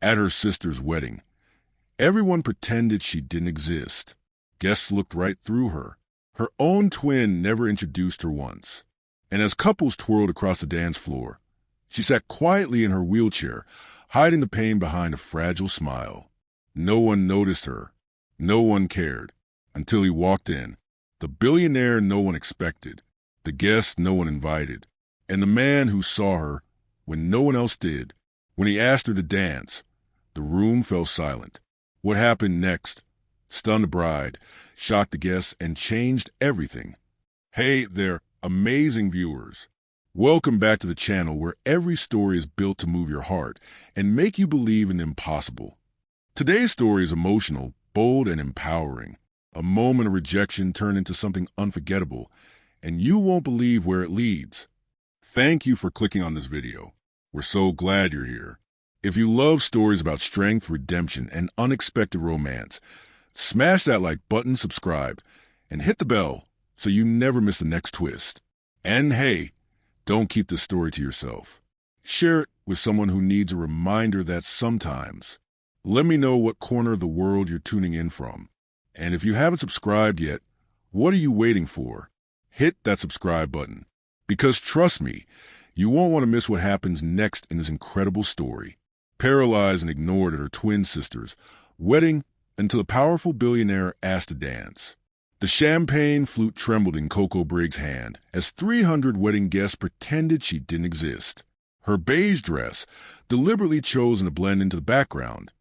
At her sister's wedding, everyone pretended she didn't exist. Guests looked right through her. Her own twin never introduced her once. And as couples twirled across the dance floor, she sat quietly in her wheelchair, hiding the pain behind a fragile smile. No one noticed her. No one cared. Until he walked in. The billionaire no one expected. The guest no one invited. And the man who saw her when no one else did. When he asked her to dance, the room fell silent. What happened next stunned the bride, shocked the guests, and changed everything. Hey there, amazing viewers. Welcome back to the channel where every story is built to move your heart and make you believe in the impossible. Today's story is emotional, bold, and empowering. A moment of rejection turned into something unforgettable, and you won't believe where it leads. Thank you for clicking on this video. We're so glad you're here. If you love stories about strength, redemption, and unexpected romance, smash that like button, subscribe, and hit the bell so you never miss the next twist. And hey, don't keep this story to yourself. Share it with someone who needs a reminder that sometimes. Let me know what corner of the world you're tuning in from. And if you haven't subscribed yet, what are you waiting for? Hit that subscribe button. Because trust me, you won't want to miss what happens next in this incredible story. Paralyzed and ignored at her twin sister's wedding until a powerful billionaire asked to dance. The champagne flute trembled in Coco Briggs' hand as 300 wedding guests pretended she didn't exist. Her beige dress, deliberately chosen to blend into the background,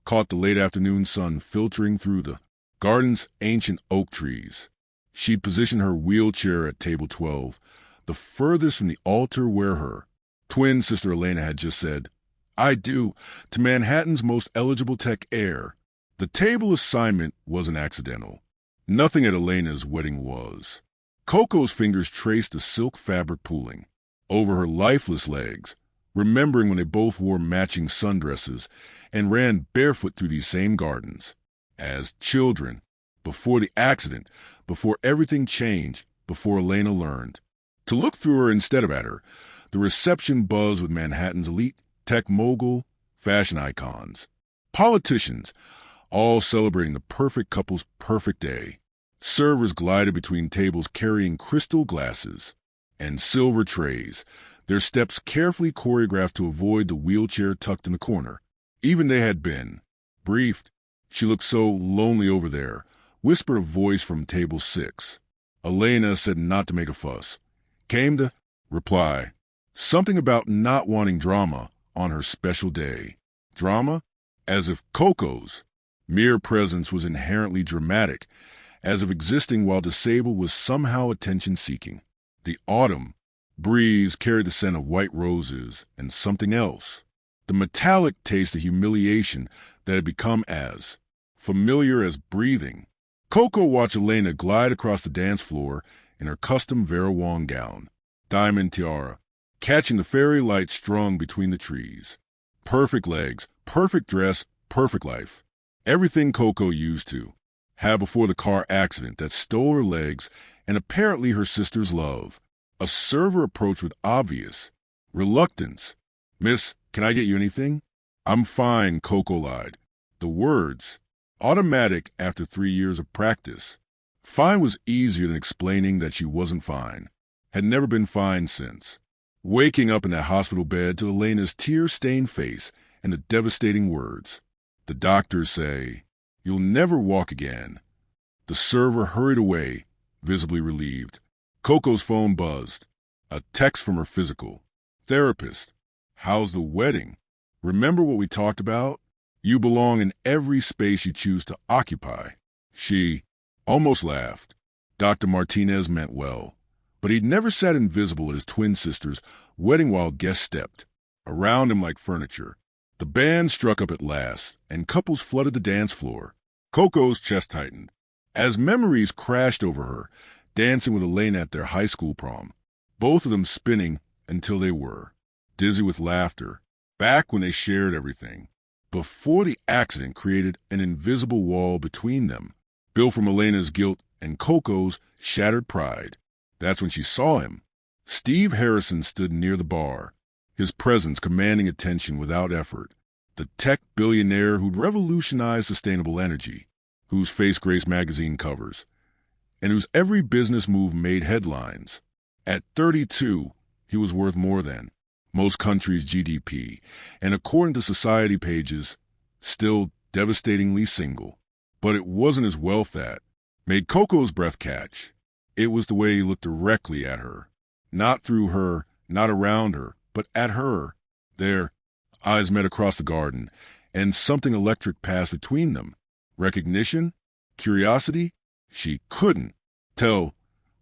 caught the late afternoon sun filtering through the garden's ancient oak trees. She'd positioned her wheelchair at table 12, the furthest from the altar where her twin sister Elena had just said, "I do," to Manhattan's most eligible tech heir. The table assignment wasn't accidental. Nothing at Elena's wedding was. Coco's fingers traced the silk fabric pooling over her lifeless legs, remembering when they both wore matching sundresses and ran barefoot through these same gardens. As children, before the accident, before everything changed, before Elena learned to look through her instead of at her, the reception buzzed with Manhattan's elite tech mogul, fashion icons, politicians, all celebrating the perfect couple's perfect day. Servers glided between tables carrying crystal glasses and silver trays, their steps carefully choreographed to avoid the wheelchair tucked in the corner. Even they had been briefed. She looked so lonely over there, whispered a voice from table 6. Elena said not to make a fuss. Came to reply. Something about not wanting drama on her special day. Drama? As if Coco's mere presence was inherently dramatic, as if existing while disabled was somehow attention-seeking. The autumn breeze carried the scent of white roses and something else. The metallic taste of humiliation that had become as familiar as breathing. Coco watched Elena glide across the dance floor in her custom Vera Wang gown, diamond tiara, catching the fairy light strung between the trees. Perfect legs, perfect dress, perfect life. Everything Coco used to have before the car accident that stole her legs and apparently her sister's love. A server approached with obvious reluctance. "Miss, can I get you anything?" "I'm fine," Coco lied. The words, automatic after 3 years of practice. Fine was easier than explaining that she wasn't fine. Had never been fine since. Waking up in that hospital bed to Elena's tear-stained face and the devastating words. The doctors say, "You'll never walk again." The server hurried away, visibly relieved. Coco's phone buzzed. A text from her physical therapist. "How's the wedding? Remember what we talked about? You belong in every space you choose to occupy." She almost laughed. Dr. Martinez meant well, but he'd never sat invisible at his twin sister's wedding while guests stepped around him like furniture. The band struck up at last, and couples flooded the dance floor. Coco's chest tightened as memories crashed over her, dancing with Elena at their high school prom, both of them spinning until they were dizzy with laughter, back when they shared everything, before the accident created an invisible wall between them, built from Elena's guilt and Coco's shattered pride. That's when she saw him. Steve Harrison stood near the bar, his presence commanding attention without effort. the tech billionaire who'd revolutionized sustainable energy, whose face graced magazine covers, and whose every business move made headlines. At 32, he was worth more than most countries' GDP, and according to society pages, still devastatingly single. But it wasn't his wealth that made Coco's breath catch. It was the way he looked directly at her. Not through her, not around her, but at her. Their eyes met across the garden, and something electric passed between them. Recognition? Curiosity? She couldn't tell,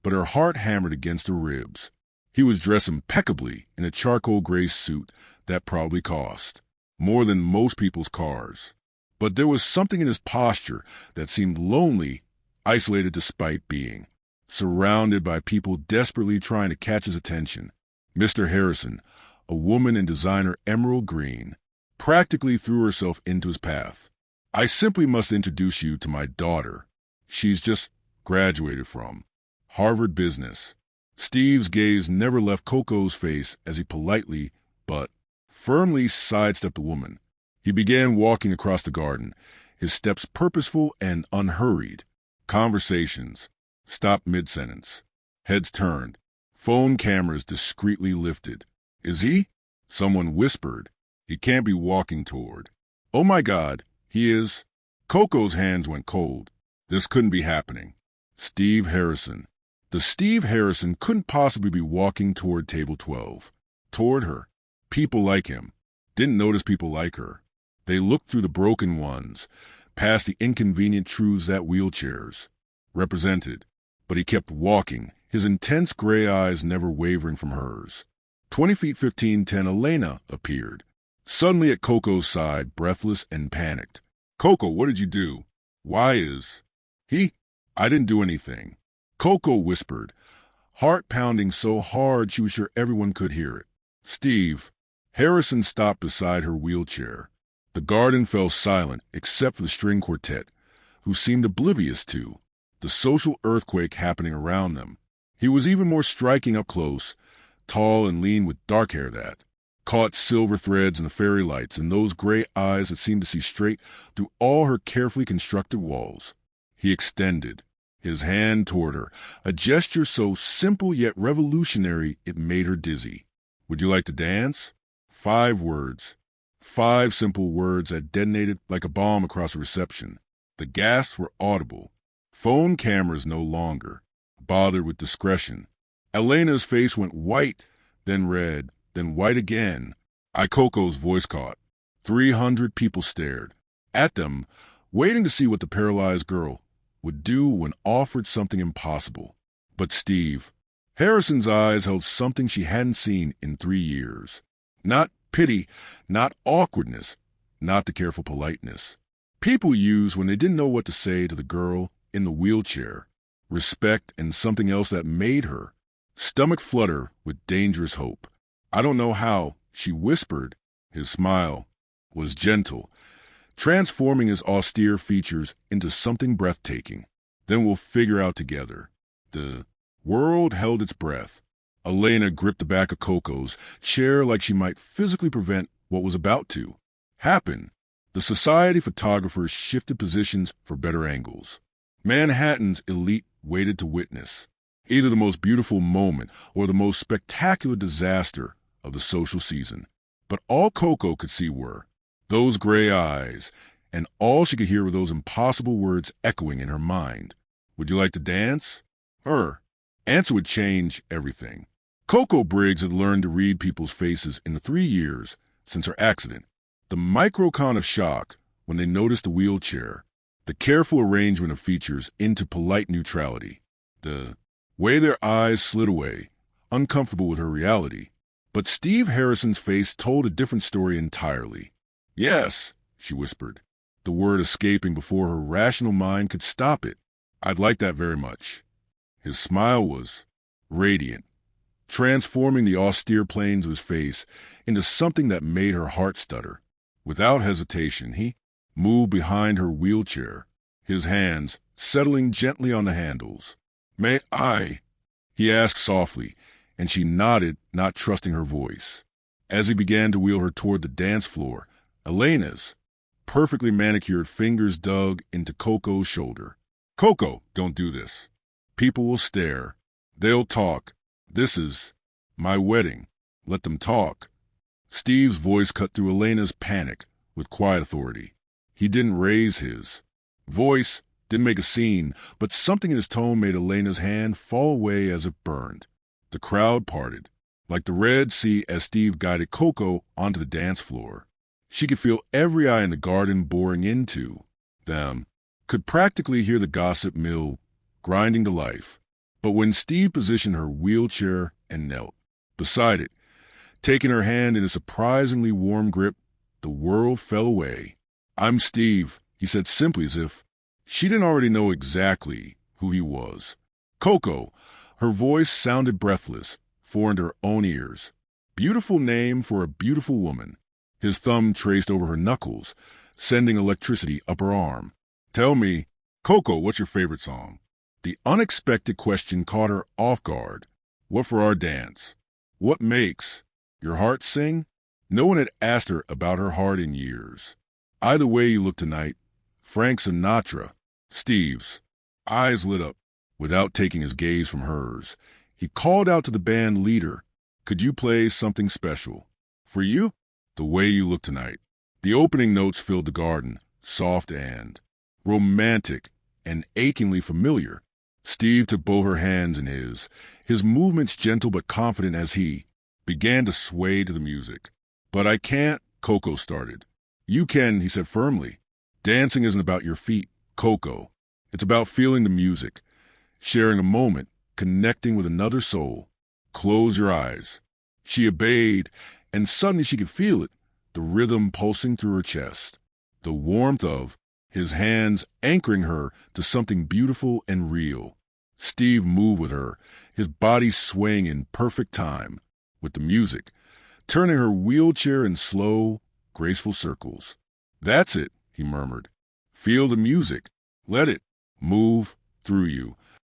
but her heart hammered against her ribs. He was dressed impeccably in a charcoal gray suit that probably cost more than most people's cars. But there was something in his posture that seemed lonely, isolated despite being surrounded by people desperately trying to catch his attention. Mr. Harrison, a woman in designer emerald green, practically threw herself into his path. I simply must introduce you to my daughter. She's just graduated from Harvard Business. Steve's gaze never left Coco's face as he politely, but firmly sidestepped the woman. He began walking across the garden, his steps purposeful and unhurried. Conversations stopped mid-sentence. Heads turned. Phone cameras discreetly lifted. Is he? Someone whispered. He can't be walking toward. Oh my God, he is. Coco's hands went cold. This couldn't be happening. Steve Harrison. The Steve Harrison couldn't possibly be walking toward table 12. Toward her. People like him. Didn't notice people like her. They looked through the broken ones, past the inconvenient truths that wheelchairs represented. But he kept walking, his intense gray eyes never wavering from hers. 20 feet 1510 Elena appeared, suddenly at Coco's side, breathless and panicked. Coco, what did you do? Why is he? I didn't do anything. Coco whispered, heart pounding so hard she was sure everyone could hear it. Steve. Harrison stopped beside her wheelchair. The garden fell silent except for the string quartet, who seemed oblivious to the social earthquake happening around them. He was even more striking up close, tall and lean with dark hair that caught silver threads in the fairy lights and those gray eyes that seemed to see straight through all her carefully constructed walls. He extended his hand toward her, a gesture so simple yet revolutionary it made her dizzy. Would you like to dance? 5 words. 5 simple words that detonated like a bomb across a reception. The gasps were audible. Phone cameras no longer bothered with discretion. Elena's face went white, then red, then white again. Coco's voice caught. 300 people stared at them, waiting to see what the paralyzed girl would do when offered something impossible. But Steve Harrison's eyes held something she hadn't seen in 3 years. Not pity, not awkwardness, not the careful politeness people used when they didn't know what to say to the girl in the wheelchair. Respect and something else that made her stomach flutter with dangerous hope. I don't know how, she whispered. His smile was gentle, transforming his austere features into something breathtaking. Then we'll figure out together. The world held its breath. Elena gripped the back of Coco's chair like she might physically prevent what was about to happen. The society photographers shifted positions for better angles. Manhattan's elite waited to witness either the most beautiful moment or the most spectacular disaster of the social season. But all Coco could see were those gray eyes, and all she could hear were those impossible words echoing in her mind. Would you like to dance? Her answer would change everything. Coco Briggs had learned to read people's faces in the 3 years since her accident. The microcon of shock when they noticed the wheelchair, the careful arrangement of features into polite neutrality, the way their eyes slid away, uncomfortable with her reality. But Steve Harrison's face told a different story entirely. Yes, she whispered, the word escaping before her rational mind could stop it. I'd like that very much. His smile was radiant, transforming the austere planes of his face into something that made her heart stutter. Without hesitation, he moved behind her wheelchair, his hands settling gently on the handles. May I? He asked softly, and she nodded, not trusting her voice. As he began to wheel her toward the dance floor, Elena's perfectly manicured fingers dug into Coco's shoulder. Coco, don't do this. People will stare. They'll talk. This is my wedding. Let them talk. Steve's voice cut through Elena's panic with quiet authority. He didn't raise his voice, didn't make a scene, but something in his tone made Elena's hand fall away as it burned. The crowd parted, like the Red Sea, as Steve guided Coco onto the dance floor. She could feel every eye in the garden boring into them, could practically hear the gossip mill grinding to life. But when Steve positioned her wheelchair and knelt beside it, taking her hand in a surprisingly warm grip, the world fell away. "I'm Steve," he said simply, as if she didn't already know exactly who he was. Coco, her voice sounded breathless, foreign to her own ears. Beautiful name for a beautiful woman. His thumb traced over her knuckles, sending electricity up her arm. "Tell me, Coco, what's your favorite song?" The unexpected question caught her off guard. What for our dance? What makes your heart sing? No one had asked her about her heart in years. "Either way you look tonight, Frank Sinatra." Steve's eyes lit up without taking his gaze from hers. He called out to the band leader, "Could you play something special for you? The way you look tonight." The opening notes filled the garden, soft and romantic and achingly familiar. Steve took both her hands in his movements gentle but confident as he began to sway to the music. "But I can't," Coco started. "You can," he said firmly. "Dancing isn't about your feet, Coco. It's about feeling the music, sharing a moment, connecting with another soul. Close your eyes." She obeyed, and suddenly she could feel it, the rhythm pulsing through her chest, the warmth of his hands anchoring her to something beautiful and real. Steve moved with her, his body swaying in perfect time with the music, turning her wheelchair in slow, graceful circles. "That's it," he murmured. "Feel the music. Let it move through you."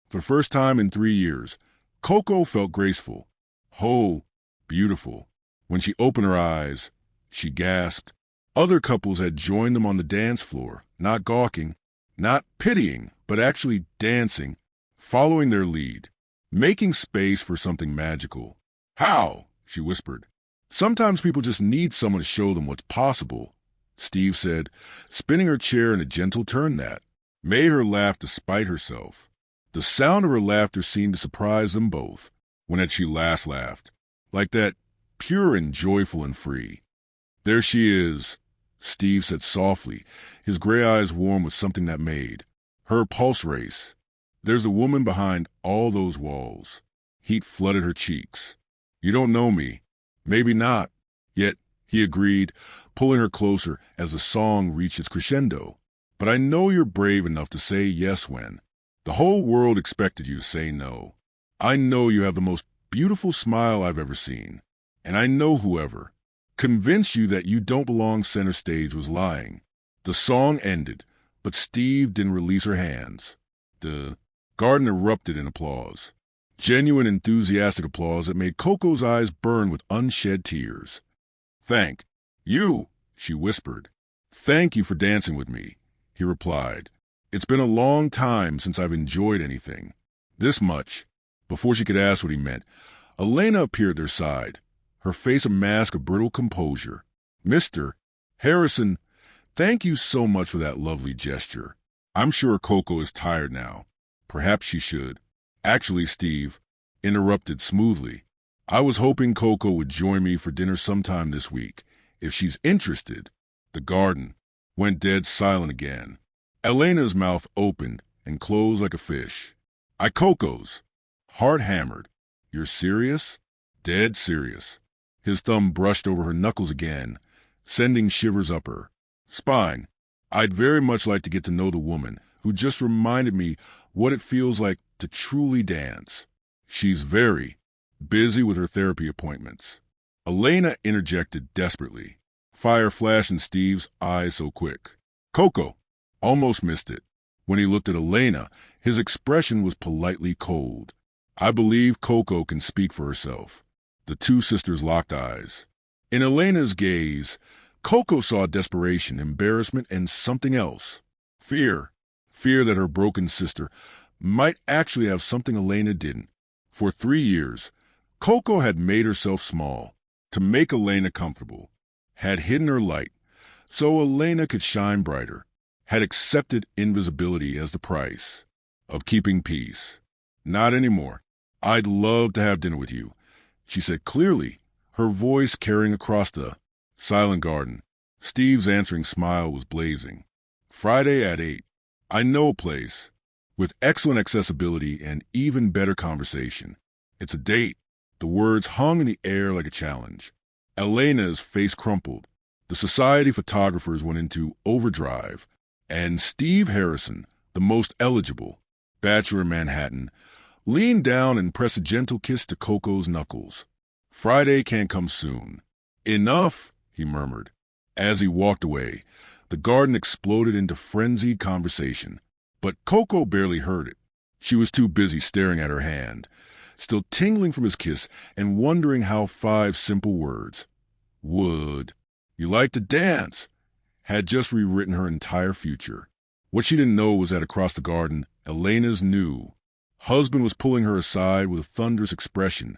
For the first time in 3 years, Coco felt graceful, whole, beautiful. When she opened her eyes, she gasped. Other couples had joined them on the dance floor, not gawking, not pitying, but actually dancing, following their lead, making space for something magical. "How?" she whispered. "Sometimes people just need someone to show them what's possible," Steve said, spinning her chair in a gentle turn that made her laugh despite herself. The sound of her laughter seemed to surprise them both. When had she last laughed? Like that, pure and joyful and free. "There she is," Steve said softly, his gray eyes warm with something that made her pulse race. "There's a woman behind all those walls." Heat flooded her cheeks. "You don't know me. Maybe not. Yet," he agreed, pulling her closer as the song reached its crescendo. "But I know you're brave enough to say yes when the whole world expected you to say no. I know you have the most beautiful smile I've ever seen. And I know whoever convinced you that you don't belong center stage was lying." The song ended, but Steve didn't release her hands. The garden erupted in applause. Genuine, enthusiastic applause that made Coco's eyes burn with unshed tears. "Thank you," she whispered. "Thank you for dancing with me," he replied. "It's been a long time since I've enjoyed anything this much." Before she could ask what he meant, Elena appeared at their side, her face a mask of brittle composure. "Mr. Harrison, thank you so much for that lovely gesture. I'm sure Coco is tired now. Perhaps she should." "Actually," Steve interrupted smoothly, "I was hoping Coco would join me for dinner sometime this week, if she's interested." The garden went dead silent again. Elena's mouth opened and closed like a fish. Coco's heart hammered. "You're serious?" "Dead serious." His thumb brushed over her knuckles again, sending shivers up her spine. "I'd very much like to get to know the woman who just reminded me what it feels like to truly dance. She's very busy with her therapy appointments." Elena interjected desperately, fire flashed in Steve's eyes so quick. Coco almost missed it. When he looked at Elena, his expression was politely cold. "I believe Coco can speak for herself." The two sisters locked eyes. In Elena's gaze, Coco saw desperation, embarrassment, and something else. Fear. Fear that her broken sister might actually have something Elena didn't. For 3 years, Coco had made herself small to make Elena comfortable, had hidden her light so Elena could shine brighter, had accepted invisibility as the price of keeping peace. Not anymore. I'd love to have dinner with you, she said clearly, her voice carrying across the silent garden. Steve's answering smile was blazing. Friday at 8. I know a place with excellent accessibility and even better conversation. It's a date. The words hung in the air like a challenge. Elena's face crumpled. The society photographers went into overdrive, and Steve Harrison, the most eligible bachelor in Manhattan, leaned down and pressed a gentle kiss to Coco's knuckles. Friday can't come soon. Enough, he murmured. As he walked away, the garden exploded into frenzied conversation, but Coco barely heard it. She was too busy staring at her hand, still tingling from his kiss and wondering how 5 simple words, "Would you like to dance?" had just rewritten her entire future. What she didn't know was that across the garden, Elena's new husband was pulling her aside with a thunderous expression,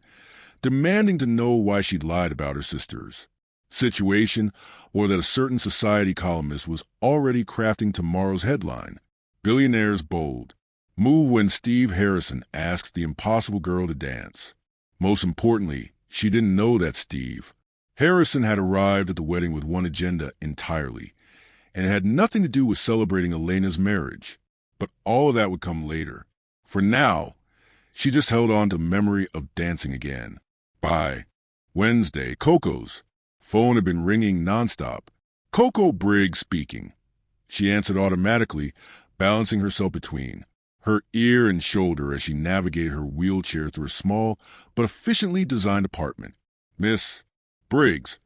demanding to know why she'd lied about her sister's situation, or that a certain society columnist was already crafting tomorrow's headline. Billionaire's bold move when Steve Harrison asked the impossible girl to dance. Most importantly, she didn't know that Steve Harrison had arrived at the wedding with one agenda entirely, and it had nothing to do with celebrating Elena's marriage. But all of that would come later. For now, she just held on to memory of dancing again. By Wednesday, Coco's phone had been ringing nonstop. Coco Briggs speaking. She answered automatically, balancing herself between her ear and shoulder as she navigated her wheelchair through a small but efficiently designed apartment. "Miss Briggs,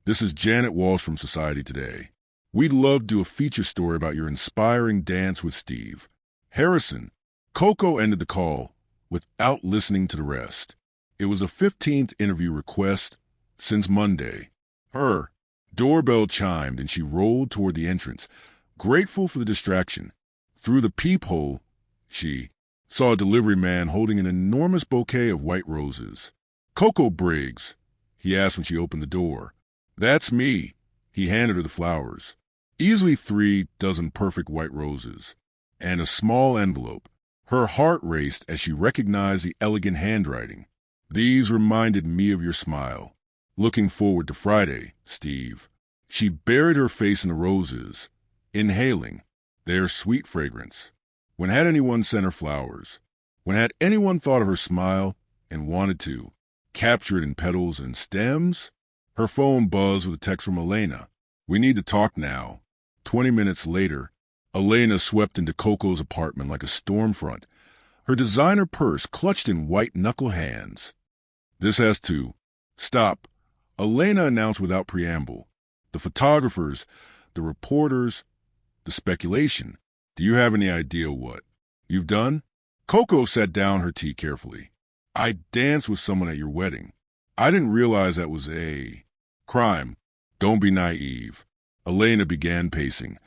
this is Janet Walsh from Society Today. We'd love to do a feature story about your inspiring dance with Steve Harrison." Coco ended the call without listening to the rest. It was a 15th interview request since Monday. Her doorbell chimed and she rolled toward the entrance, grateful for the distraction. Through the peephole, she saw a delivery man holding an enormous bouquet of white roses. "Coco Briggs?" he asked when she opened the door. "That's me." He handed her the flowers. Easily 3 dozen perfect white roses, and a small envelope. Her heart raced as she recognized the elegant handwriting. "These reminded me of your smile. Looking forward to Friday, Steve." She buried her face in the roses, inhaling their sweet fragrance. When had anyone sent her flowers? When had anyone thought of her smile and wanted to capture it in petals and stems? Her phone buzzed with a text from Elena. "We need to talk now." 20 minutes later, Elena swept into Coco's apartment like a storm front, her designer purse clutched in white-knuckle hands. "This has to stop," Elena announced without preamble. "The photographers, the reporters, the speculation. Do you have any idea what you've done?" Coco set down her tea carefully. "I danced with someone at your wedding. I didn't realize that was a crime." "Don't be naive." Elena began pacing,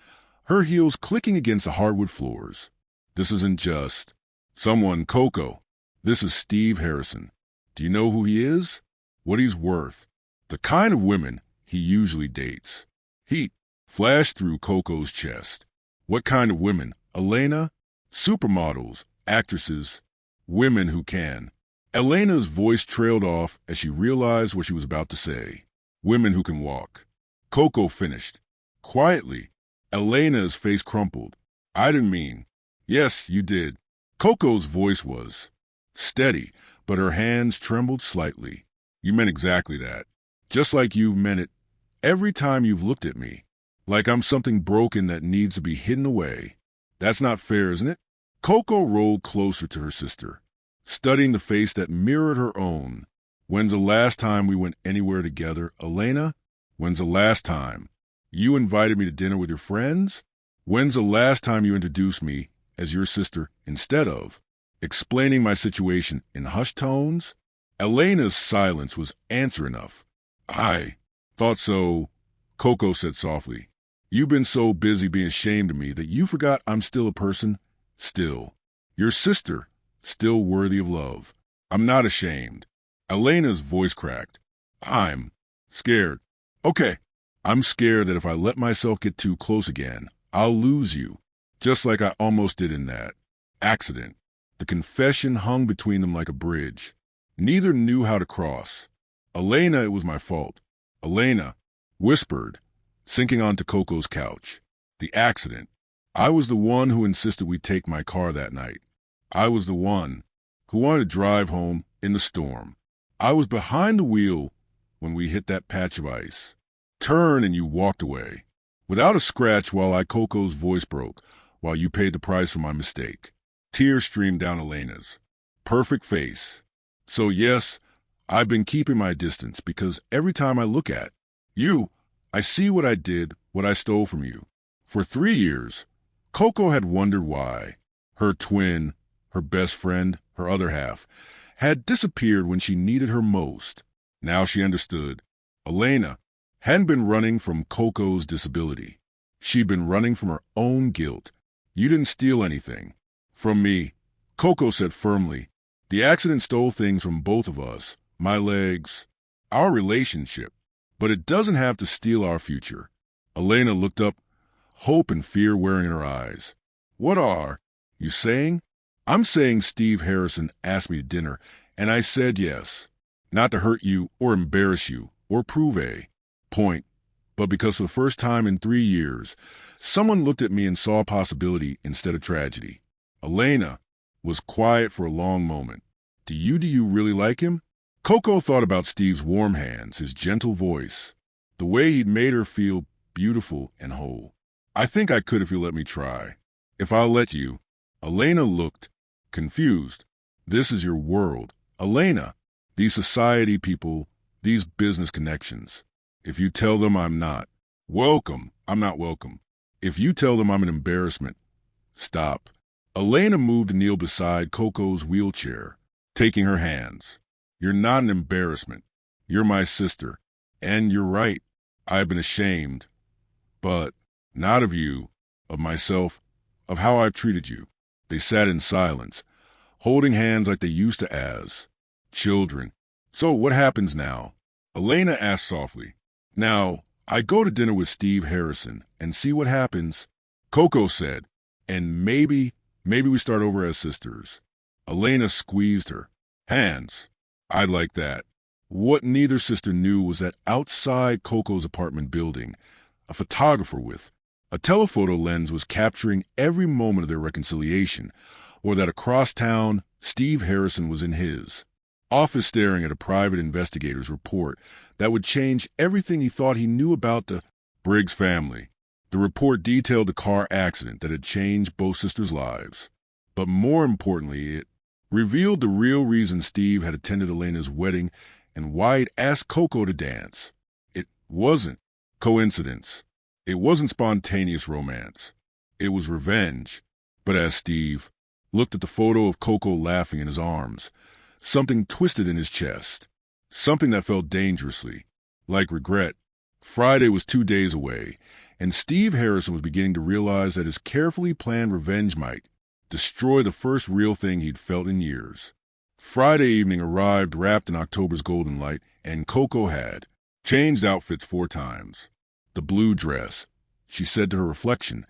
her heels clicking against the hardwood floors. "This isn't just someone, Coco. This is Steve Harrison. Do you know who he is? What he's worth? The kind of women he usually dates." Heat flashed through Coco's chest. What kind of women? Elena? Supermodels, actresses, women who can. Elena's voice trailed off as she realized what she was about to say. Women who can walk. Coco finished. Quietly, Elena's face crumpled. "I didn't mean." "Yes, you did." Coco's voice was steady, but her hands trembled slightly. "You meant exactly that. Just like you've meant it every time you've looked at me. Like I'm something broken that needs to be hidden away. That's not fair, isn't it?" Coco rolled closer to her sister, studying the face that mirrored her own. "When's the last time we went anywhere together, Elena? When's the last time you invited me to dinner with your friends? When's the last time you introduced me as your sister instead of explaining my situation in hushed tones?" Elena's silence was answer enough. "I thought so. Coco said softly. You've been so busy being ashamed of me that you forgot I'm still a person. Still. Your sister. Still worthy of love. I'm not ashamed. Elena's voice cracked. I'm scared. Okay. I'm scared that if I let myself get too close again, I'll lose you. Just like I almost did in that accident. The confession hung between them like a bridge. Neither knew how to cross. Elena, it was my fault. Elena whispered, sinking onto Coco's couch. The accident. I was the one who insisted we take my car that night. I was the one who wanted to drive home in the storm. I was behind the wheel when we hit that patch of ice. Turn and you walked away. Without a scratch while Coco's voice broke, while you paid the price for my mistake. Tears streamed down Elena's perfect face. So yes, I've been keeping my distance because every time I look at you, I see what I did, what I stole from you. For 3 years, Coco had wondered why. Her twin, her best friend, her other half, had disappeared when she needed her most. Now she understood. Elena hadn't been running from Coco's disability. She'd been running from her own guilt. You didn't steal anything. From me, Coco said firmly. The accident stole things from both of us. My legs, our relationship. But it doesn't have to steal our future. Elena looked up, hope and fear wearing in her eyes. What are you saying? I'm saying Steve Harrison asked me to dinner, and I said yes. Not to hurt you or embarrass you or prove a point, but because for the first time in 3 years, someone looked at me and saw possibility instead of tragedy. Elena was quiet for a long moment. Do you really like him? Coco thought about Steve's warm hands, his gentle voice, the way he'd made her feel beautiful and whole. I think I could if you let me try. If I'll let you. Elena looked confused. This is your world. Elena, these society people, these business connections. If you tell them I'm not welcome, I'm not welcome. If you tell them I'm an embarrassment, stop. Elena moved to kneel beside Coco's wheelchair, taking her hands. You're not an embarrassment. You're my sister. And you're right. I've been ashamed. But not of you, of myself, of how I've treated you. They sat in silence, holding hands like they used to as children. So what happens now? Elena asked softly. Now, I go to dinner with Steve Harrison and see what happens. Coco said, and maybe we start over as sisters. Elena squeezed her hands. I'd like that. What neither sister knew was that outside Coco's apartment building, a photographer with a telephoto lens was capturing every moment of their reconciliation, or that across town, Steve Harrison was in his office staring at a private investigator's report that would change everything he thought he knew about the Briggs family. The report detailed the car accident that had changed both sisters' lives. But more importantly, it revealed the real reason Steve had attended Elena's wedding and why he'd asked Coco to dance. It wasn't coincidence. It wasn't spontaneous romance. It was revenge. But as Steve looked at the photo of Coco laughing in his arms, something twisted in his chest. Something that felt dangerously like regret. Friday was 2 days away, and Steve Harrison was beginning to realize that his carefully planned revenge might destroy the first real thing he'd felt in years. Friday evening arrived wrapped in October's golden light, and Coco had changed outfits 4 times. The blue dress, she said to her reflection,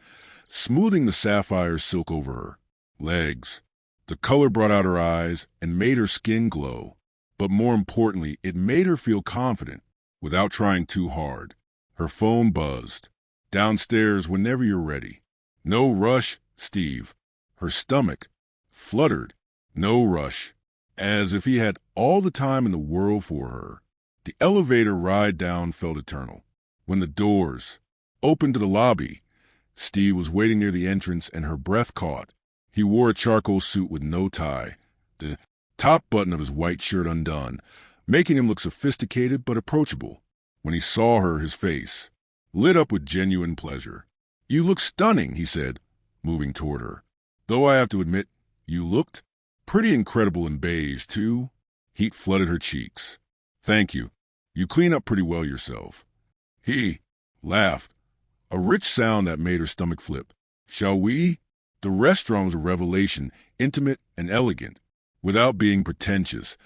smoothing the sapphire silk over her legs. The color brought out her eyes and made her skin glow. But more importantly, it made her feel confident without trying too hard. Her phone buzzed. Downstairs whenever you're ready. No rush, Steve. Her stomach fluttered. No rush. As if he had all the time in the world for her. The elevator ride down felt eternal. When the doors opened to the lobby, Steve was waiting near the entrance and her breath caught. He wore a charcoal suit with no tie, the top button of his white shirt undone, making him look sophisticated but approachable. When he saw her, his face lit up with genuine pleasure. You look stunning, he said, moving toward her. Though I have to admit, you looked pretty incredible in beige, too. Heat flooded her cheeks. Thank you. You clean up pretty well yourself. He laughed, a rich sound that made her stomach flip. Shall we? The restaurant was a revelation, intimate and elegant, without being pretentious,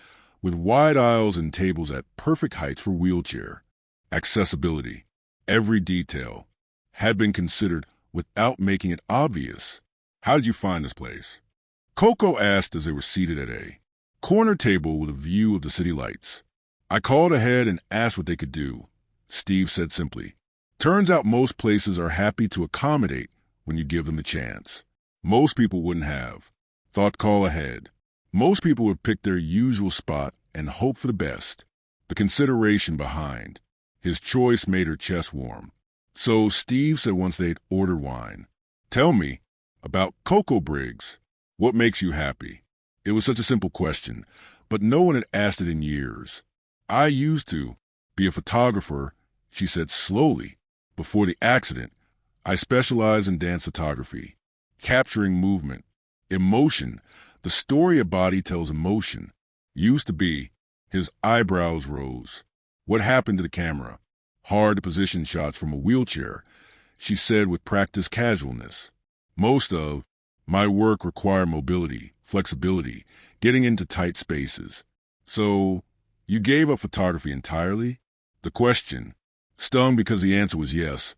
with wide aisles and tables at perfect heights for wheelchair. Accessibility, every detail, had been considered without making it obvious. How did you find this place? Coco asked as they were seated at a corner table with a view of the city lights. I called ahead and asked what they could do. Steve said simply, turns out most places are happy to accommodate when you give them the chance. Most people wouldn't have. Thought call ahead. Most people would pick their usual spot and hope for the best. The consideration behind. His choice made her chest warm. So Steve said once they'd ordered wine, tell me about Coco Briggs. What makes you happy? It was such a simple question, but no one had asked it in years. I used to be a photographer, she said slowly. Before the accident, I specialize in dance photography, capturing movement, emotion. The story a body tells emotion. Used to be. His eyebrows rose. What happened to the camera? Hard to position shots from a wheelchair, she said with practiced casualness. Most of my work required mobility, flexibility, getting into tight spaces. So, you gave up photography entirely? The question stung because the answer was yes,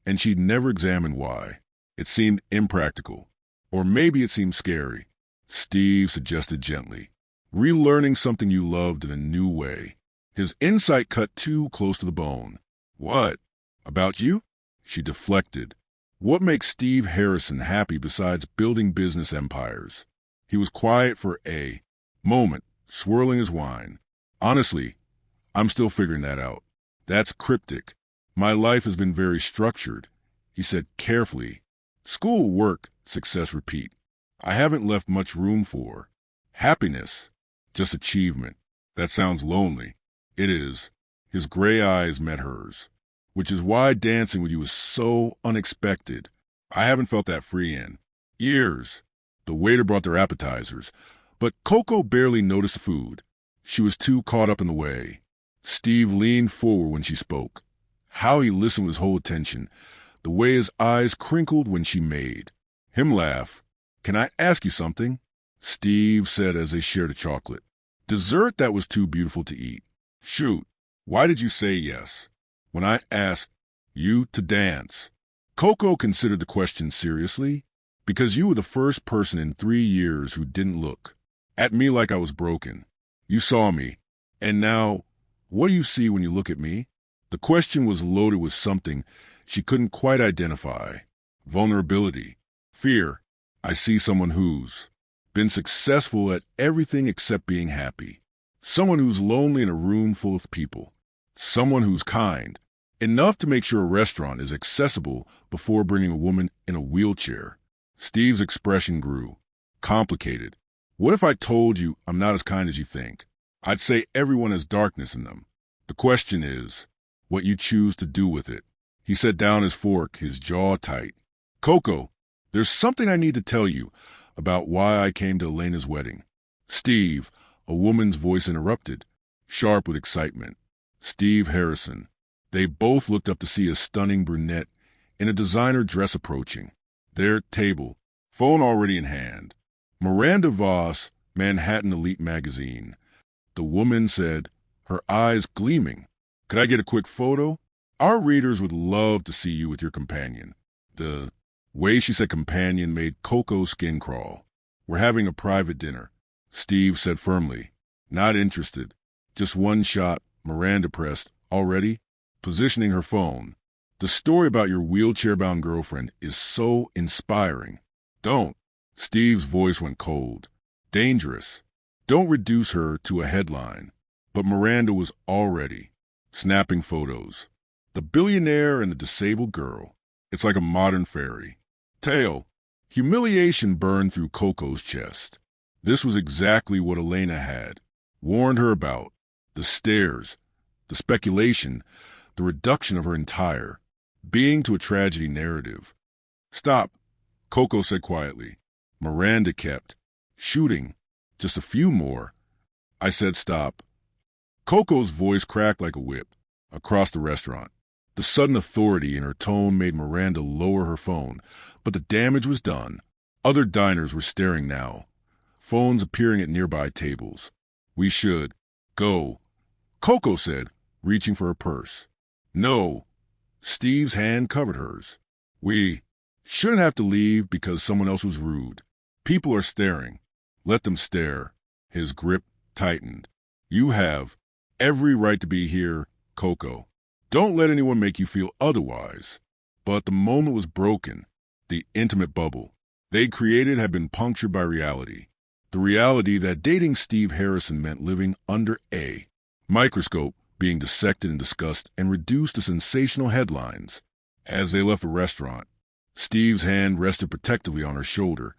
and she'd never examined why. It seemed impractical. Or maybe it seemed scary. Steve suggested gently, relearning something you loved in a new way. His insight cut too close to the bone. What? About you? She deflected. What makes Steve Harrison happy besides building business empires? He was quiet for a moment, swirling his wine. Honestly, I'm still figuring that out. That's cryptic. My life has been very structured, he said carefully. School, work, success, repeat. I haven't left much room for happiness, just achievement. That sounds lonely. It is. His gray eyes met hers, which is why dancing with you is so unexpected. I haven't felt that free in years. The waiter brought their appetizers, but Coco barely noticed the food. She was too caught up in the way. Steve leaned forward when she spoke. How he listened with his whole attention, the way his eyes crinkled when she made him laugh. Can I ask you something? Steve said as they shared a chocolate. Dessert that was too beautiful to eat. Shoot, why did you say yes when I asked you to dance? Coco considered the question seriously. Because you were the first person in 3 years who didn't look at me like I was broken. You saw me. And now, what do you see when you look at me? The question was loaded with something she couldn't quite identify. Vulnerability. Fear. I see someone who's been successful at everything except being happy. Someone who's lonely in a room full of people. Someone who's kind. Enough to make sure a restaurant is accessible before bringing a woman in a wheelchair. Steve's expression grew. Complicated. What if I told you I'm not as kind as you think? I'd say everyone has darkness in them. The question is what you choose to do with it. He set down his fork, his jaw tight. Coco, there's something I need to tell you about why I came to Elena's wedding. Steve, a woman's voice interrupted, sharp with excitement. Steve Harrison. They both looked up to see a stunning brunette in a designer dress approaching. Their table, phone already in hand. Miranda Voss, Manhattan Elite magazine. The woman said, her eyes gleaming. Could I get a quick photo? Our readers would love to see you with your companion. The way she said companion made Coco's skin crawl. We're having a private dinner, Steve said firmly. Not interested. Just one shot, Miranda pressed. Already? Positioning her phone. The story about your wheelchair-bound girlfriend is so inspiring. Don't. Steve's voice went cold. Dangerous. Don't reduce her to a headline. But Miranda was already snapping photos. The billionaire and the disabled girl. It's like a modern fairy tale. Humiliation burned through Coco's chest. This was exactly what Elena had warned her about. The stares, the speculation, the reduction of her entire being to a tragedy narrative. Stop, Coco said quietly. Miranda kept shooting. Just a few more. I said stop. Coco's voice cracked like a whip across the restaurant. The sudden authority in her tone made Miranda lower her phone, but the damage was done. Other diners were staring now, phones appearing at nearby tables. "We should go," Coco said, reaching for her purse. "No." Steve's hand covered hers. "We shouldn't have to leave because someone else was rude. People are staring. Let them stare." His grip tightened. "You have every right to be here, Coco. Don't let anyone make you feel otherwise." But the moment was broken. The intimate bubble they'd created had been punctured by reality. The reality that dating Steve Harrison meant living under a microscope, being dissected and discussed and reduced to sensational headlines. As they left the restaurant, Steve's hand rested protectively on her shoulder,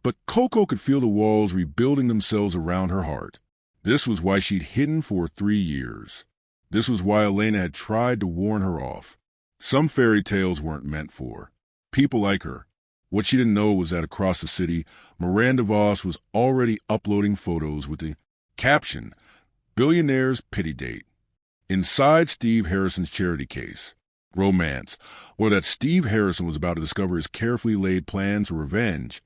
but Coco could feel the walls rebuilding themselves around her heart. This was why she'd hidden for 3 years. This was why Elena had tried to warn her off. Some fairy tales weren't meant for people like her. What she didn't know was that across the city, Miranda Voss was already uploading photos with the caption, "Billionaire's Pity Date." Inside Steve Harrison's charity case, romance, or that Steve Harrison was about to discover his carefully laid plans for revenge,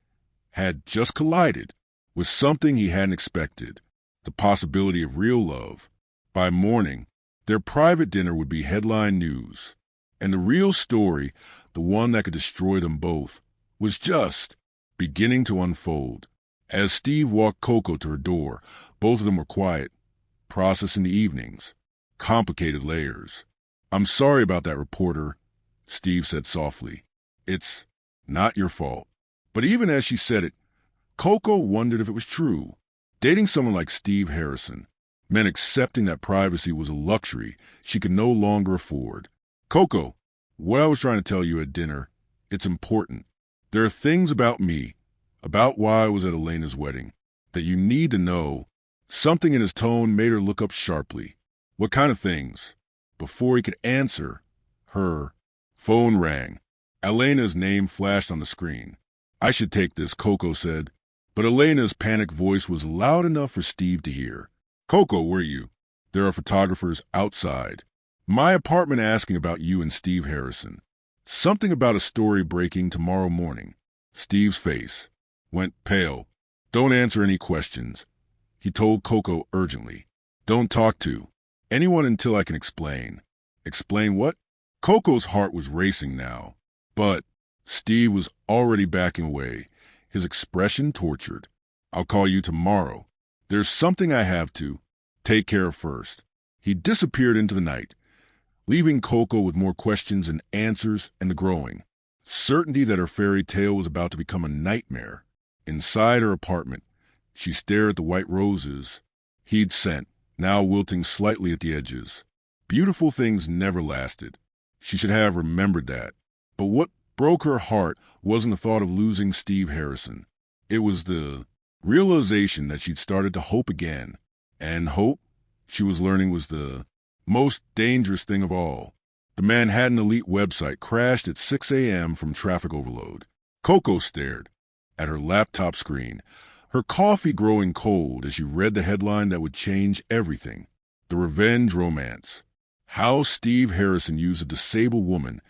had just collided with something he hadn't expected, the possibility of real love. By morning, their private dinner would be headline news, and the real story, the one that could destroy them both, was just beginning to unfold. As Steve walked Coco to her door, both of them were quiet, processing the evening's complicated layers. "I'm sorry about that reporter," Steve said softly. "It's not your fault." But even as she said it, Coco wondered if it was true. Dating someone like Steve Harrison meant accepting that privacy was a luxury she could no longer afford. "Coco, what I was trying to tell you at dinner, it's important. There are things about me, about why I was at Elena's wedding, that you need to know." Something in his tone made her look up sharply. "What kind of things?" Before he could answer, her phone rang. Elena's name flashed on the screen. "I should take this," Coco said, but Elena's panicked voice was loud enough for Steve to hear. "Coco, where are you? There are photographers outside. My apartment asking about you and Steve Harrison. Something about a story breaking tomorrow morning." Steve's face went pale. "Don't answer any questions," he told Coco urgently. "Don't talk to anyone until I can explain." "Explain what?" Coco's heart was racing now, but Steve was already backing away, his expression tortured. "I'll call you tomorrow. There's something I have to take care of first." He disappeared into the night, leaving Coco with more questions than answers and the growing certainty that her fairy tale was about to become a nightmare. Inside her apartment, she stared at the white roses he'd sent, now wilting slightly at the edges. Beautiful things never lasted. She should have remembered that. But what broke her heart wasn't the thought of losing Steve Harrison. It was the realization that she'd started to hope again. And hope, she was learning, was the most dangerous thing of all. The Manhattan Elite website crashed at 6 a.m. from traffic overload. Coco stared at her laptop screen, her coffee growing cold as she read the headline that would change everything. The revenge romance. How Steve Harrison used a disabled woman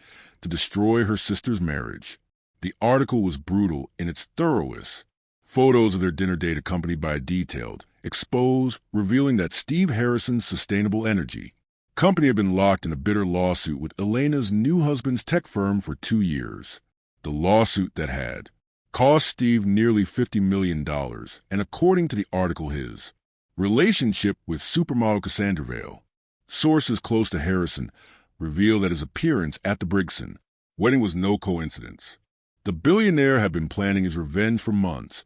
to destroy her sister's marriage. The article was brutal in its thoroughness. Photos of their dinner date accompanied by a detailed expose revealing that Steve Harrison's Sustainable Energy company had been locked in a bitter lawsuit with Elena's new husband's tech firm for 2 years. The lawsuit that had cost Steve nearly $50 million, and according to the article, his relationship with supermodel Cassandra Vale. Sources close to Harrison revealed that his appearance at the Brigson wedding was no coincidence. The billionaire had been planning his revenge for months,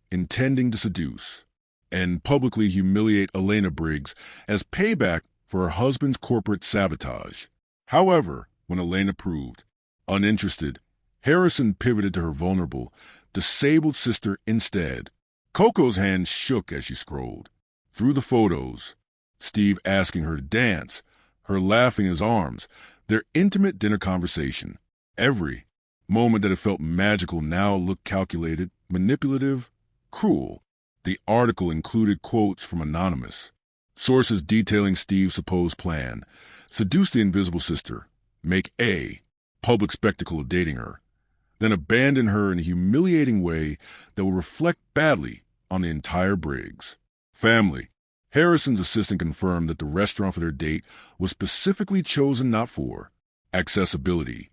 intending to seduce and publicly humiliate Elena Briggs as payback for her husband's corporate sabotage. However, when Elena proved uninterested, Harrison pivoted to her vulnerable, disabled sister instead. Coco's hand shook as she scrolled through the photos. Steve asking her to dance, her laughing in his arms, their intimate dinner conversation. Every moment that had felt magical now looked calculated, manipulative, cruel. The article included quotes from anonymous sources detailing Steve's supposed plan: seduce the invisible sister, make a public spectacle of dating her, then abandon her in a humiliating way that will reflect badly on the entire Briggs family. Harrison's assistant confirmed that the restaurant for their date was specifically chosen not for accessibility,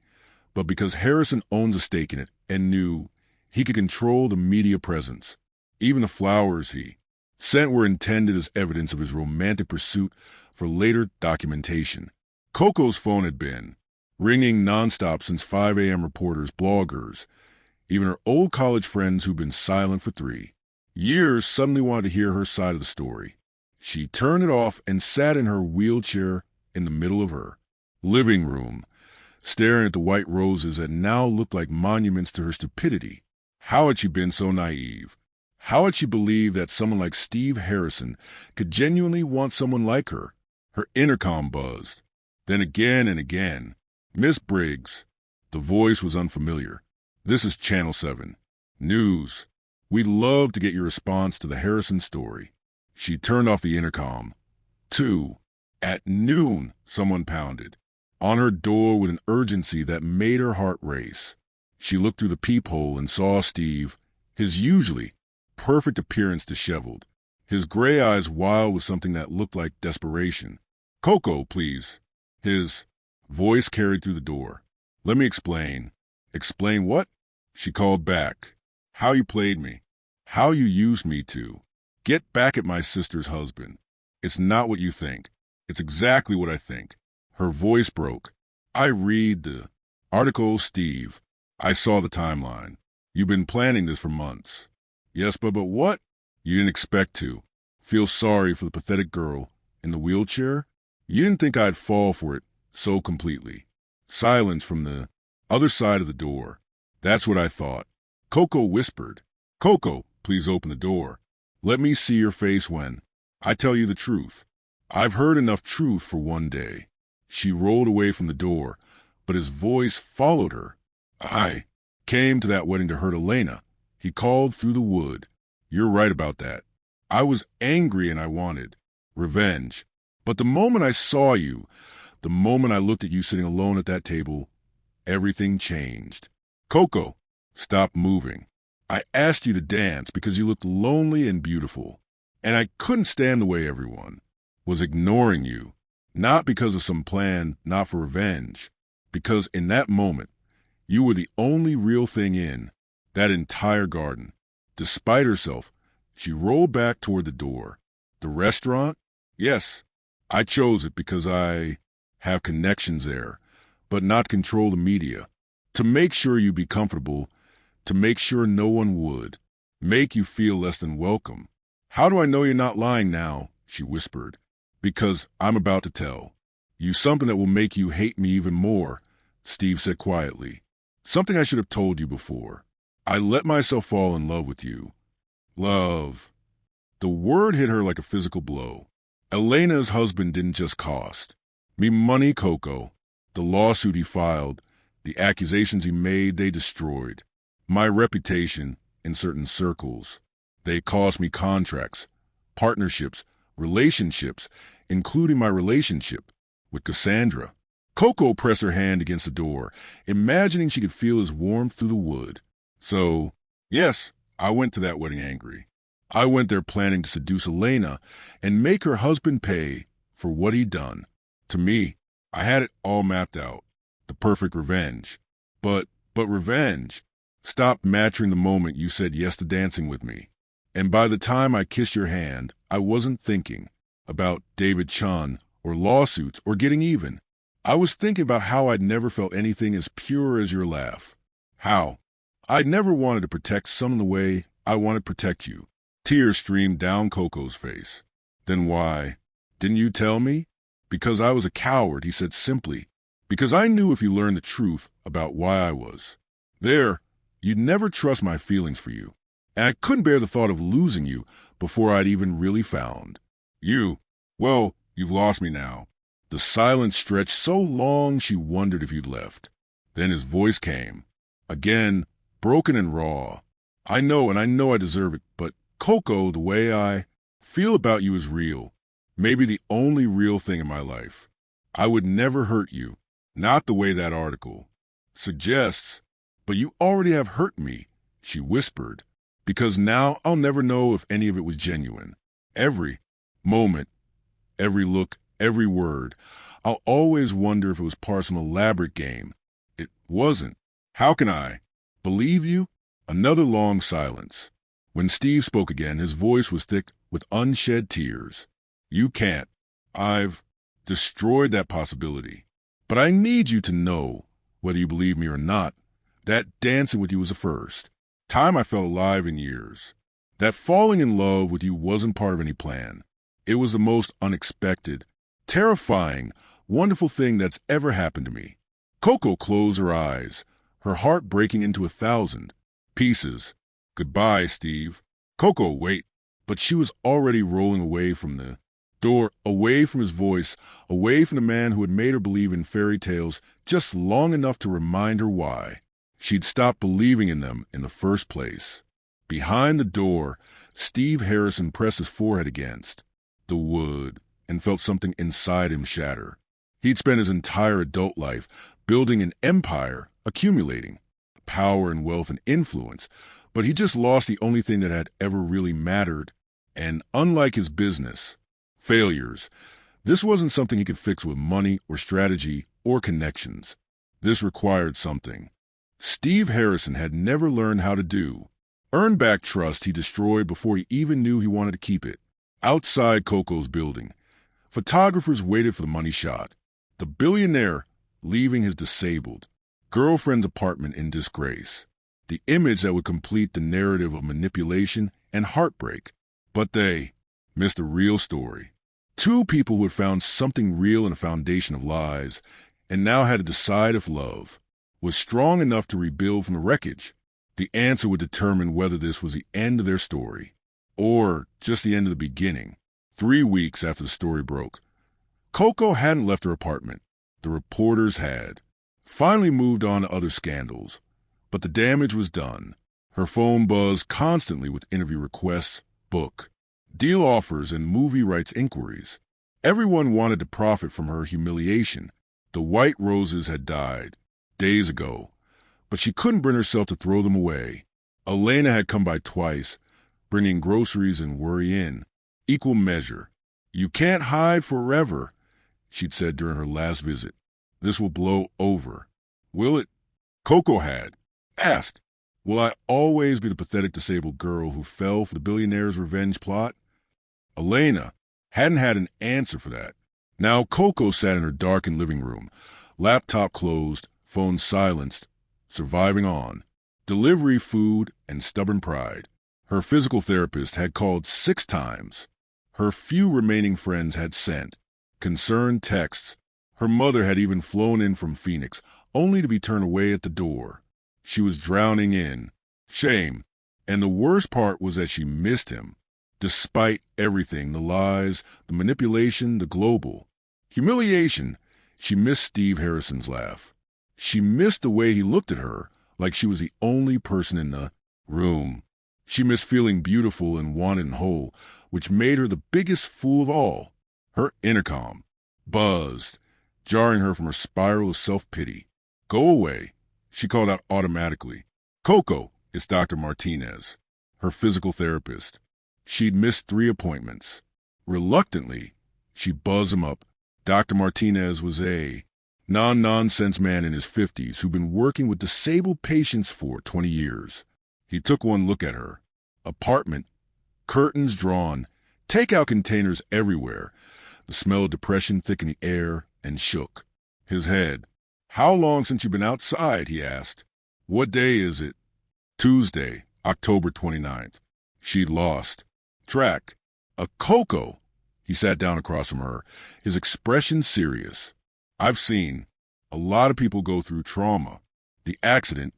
but because Harrison owns a stake in it and knew he could control the media presence. Even the flowers he sent were intended as evidence of his romantic pursuit for later documentation. Coco's phone had been ringing nonstop since 5 a.m. reporters, bloggers, even her old college friends who'd been silent for 3 years suddenly wanted to hear her side of the story. She turned it off and sat in her wheelchair in the middle of her living room, staring at the white roses that now looked like monuments to her stupidity. How had she been so naive? How had she believed that someone like Steve Harrison could genuinely want someone like her? Her intercom buzzed. Then again and again. "Miss Briggs." The voice was unfamiliar. "This is Channel 7 News. We'd love to get your response to the Harrison story." She turned off the intercom. 2. At noon, someone pounded on her door with an urgency that made her heart race. She looked through the peephole and saw Steve, his usually perfect appearance disheveled, his gray eyes wild with something that looked like desperation. "Coco, please." His voice carried through the door. "Let me explain." "Explain what?" She called back. "How you played me. How you used me to get back at my sister's husband. It's not what you think. It's exactly what I think." Her voice broke. "I read the articles, Steve. I saw the timeline. You've been planning this for months." "Yes, but what?" "You didn't expect to feel sorry for the pathetic girl in the wheelchair? You didn't think I'd fall for it so completely." Silence from the other side of the door. "That's what I thought." Coco whispered. "Coco, please open the door. Let me see your face when I tell you the truth. I've heard enough truth for one day." She rolled away from the door, but his voice followed her. "I came to that wedding to hurt Elena," he called through the wood. "You're right about that. I was angry and I wanted revenge. But the moment I saw you, the moment I looked at you sitting alone at that table, everything changed." "Coco, stop moving. I asked you to dance because you looked lonely and beautiful, and I couldn't stand the way everyone was ignoring you, not because of some plan, not for revenge, because in that moment, you were the only real thing in that entire garden." Despite herself, she rolled back toward the door. "The restaurant? Yes, I chose it because I have connections there, but not control the media. To make sure you'd be comfortable, to make sure no one would make you feel less than welcome." "How do I know you're not lying now?" she whispered. "Because I'm about to tell you something that will make you hate me even more," Steve said quietly. "Something I should have told you before. I let myself fall in love with you." Love. The word hit her like a physical blow. Elena's husband didn't just cost me money, Coco. The lawsuit he filed, the accusations he made, they destroyed my reputation in certain circles. They cost me contracts, partnerships, relationships, including my relationship with Cassandra. Coco pressed her hand against the door, imagining she could feel his warmth through the wood. "So, yes, I went to that wedding angry. I went there planning to seduce Elena and make her husband pay for what he'd done. To me, I had it all mapped out. The perfect revenge. But revenge stopped matching the moment you said yes to dancing with me. And by the time I kissed your hand, I wasn't thinking about David Chun or lawsuits or getting even. I was thinking about how I'd never felt anything as pure as your laugh. How I'd never wanted to protect someone the way I wanted to protect you." Tears streamed down Coco's face. "Then why didn't you tell me?" "Because I was a coward," he said simply. "Because I knew if you learned the truth about why I was there, you'd never trust my feelings for you. And I couldn't bear the thought of losing you before I'd even really found you. Well, you've lost me now." The silence stretched so long she wondered if you'd left. Then his voice came, again, broken and raw. "I know, and I know I deserve it, but Coco, the way I feel about you is real. Maybe the only real thing in my life. I would never hurt you. Not the way that article suggests. But you already have hurt me, she whispered, because now I'll never know if any of it was genuine. Every moment, every look, every word, I'll always wonder if it was part of some elaborate game. It wasn't. How can I believe you? Another long silence. When Steve spoke again, his voice was thick with unshed tears. You can't. I've destroyed that possibility. But I need you to know, whether you believe me or not, that dancing with you was a first. Time I felt alive in years. That falling in love with you wasn't part of any plan. It was the most unexpected, terrifying, wonderful thing that's ever happened to me. Coco closed her eyes, her heart breaking into 1,000 pieces. Goodbye, Steve. Coco, wait. But she was already rolling away from the door, away from his voice, away from the man who had made her believe in fairy tales just long enough to remind her why she'd stopped believing in them in the first place. Behind the door, Steve Harrison pressed his forehead against the wood and felt something inside him shatter. He'd spent his entire adult life building an empire, accumulating power and wealth and influence, but he just lost the only thing that had ever really mattered. And unlike his business failures, this wasn't something he could fix with money or strategy or connections. This required something Steve Harrison had never learned how to do. Earn back trust he destroyed before he even knew he wanted to keep it. Outside Coco's building, photographers waited for the money shot. The billionaire leaving his disabled girlfriend's apartment in disgrace. The image that would complete the narrative of manipulation and heartbreak. But they missed the real story. Two people who had found something real in a foundation of lies and now had to decide if love was strong enough to rebuild from the wreckage. The answer would determine whether this was the end of their story or just the end of the beginning. 3 weeks after the story broke, Coco hadn't left her apartment. The reporters had finally moved on to other scandals, but the damage was done. Her phone buzzed constantly with interview requests, book deal offers, and movie rights inquiries. Everyone wanted to profit from her humiliation. The white roses had died days ago, but she couldn't bring herself to throw them away. Elena had come by twice, bringing groceries and worry in equal measure. You can't hide forever, she'd said during her last visit. This will blow over. Will it? Coco had asked, will I always be the pathetic disabled girl who fell for the billionaire's revenge plot? Elena hadn't had an answer for that. Now Coco sat in her darkened living room, laptop closed, phone silenced, surviving on delivery food and stubborn pride. Her physical therapist had called 6 times. Her few remaining friends had sent concerned texts. Her mother had even flown in from Phoenix, only to be turned away at the door. She was drowning in shame, and the worst part was that she missed him. Despite everything, the lies, the manipulation, the global humiliation, she missed Steve Harrison's laugh. She missed the way he looked at her, like she was the only person in the room. She missed feeling beautiful and wanted and whole, which made her the biggest fool of all. Her intercom buzzed, jarring her from her spiral of self-pity. Go away, she called out automatically. Coco, it's Dr. Martinez, her physical therapist. She'd missed 3 appointments. Reluctantly, she buzzed him up. Dr. Martinez was a non-nonsense man in his 50s who'd been working with disabled patients for 20 years. He took one look at her. Apartment, curtains drawn, takeout containers everywhere. The smell of depression thick in the air, and shook his head. How long since you've been outside? He asked. What day is it? Tuesday, October 29th. She'd lost track. A Coco. He sat down across from her, his expression serious. I've seen a lot of people go through trauma, the accident,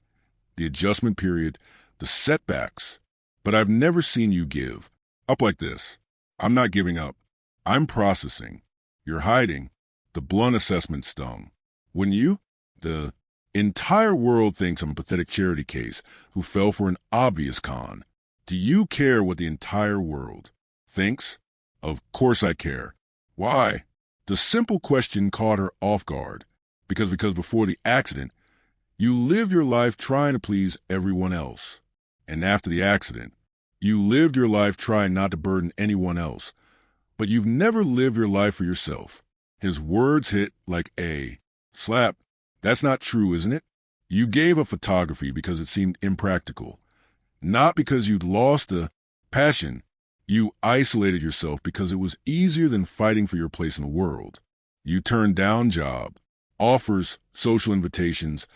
the adjustment period, the setbacks, but I've never seen you give up like this. I'm not giving up. I'm processing. You're hiding. The blunt assessment stung. When you, the entire world thinks I'm a pathetic charity case who fell for an obvious con. Do you care what the entire world thinks? Of course I care. Why? The simple question caught her off guard, Because before the accident, you lived your life trying to please everyone else. And after the accident, you lived your life trying not to burden anyone else. But you've never lived your life for yourself. His words hit like a slap. That's not true, isn't it? You gave up photography because it seemed impractical. Not because you'd lost the passion. You isolated yourself because it was easier than fighting for your place in the world. You turned down job, offers, social invitations,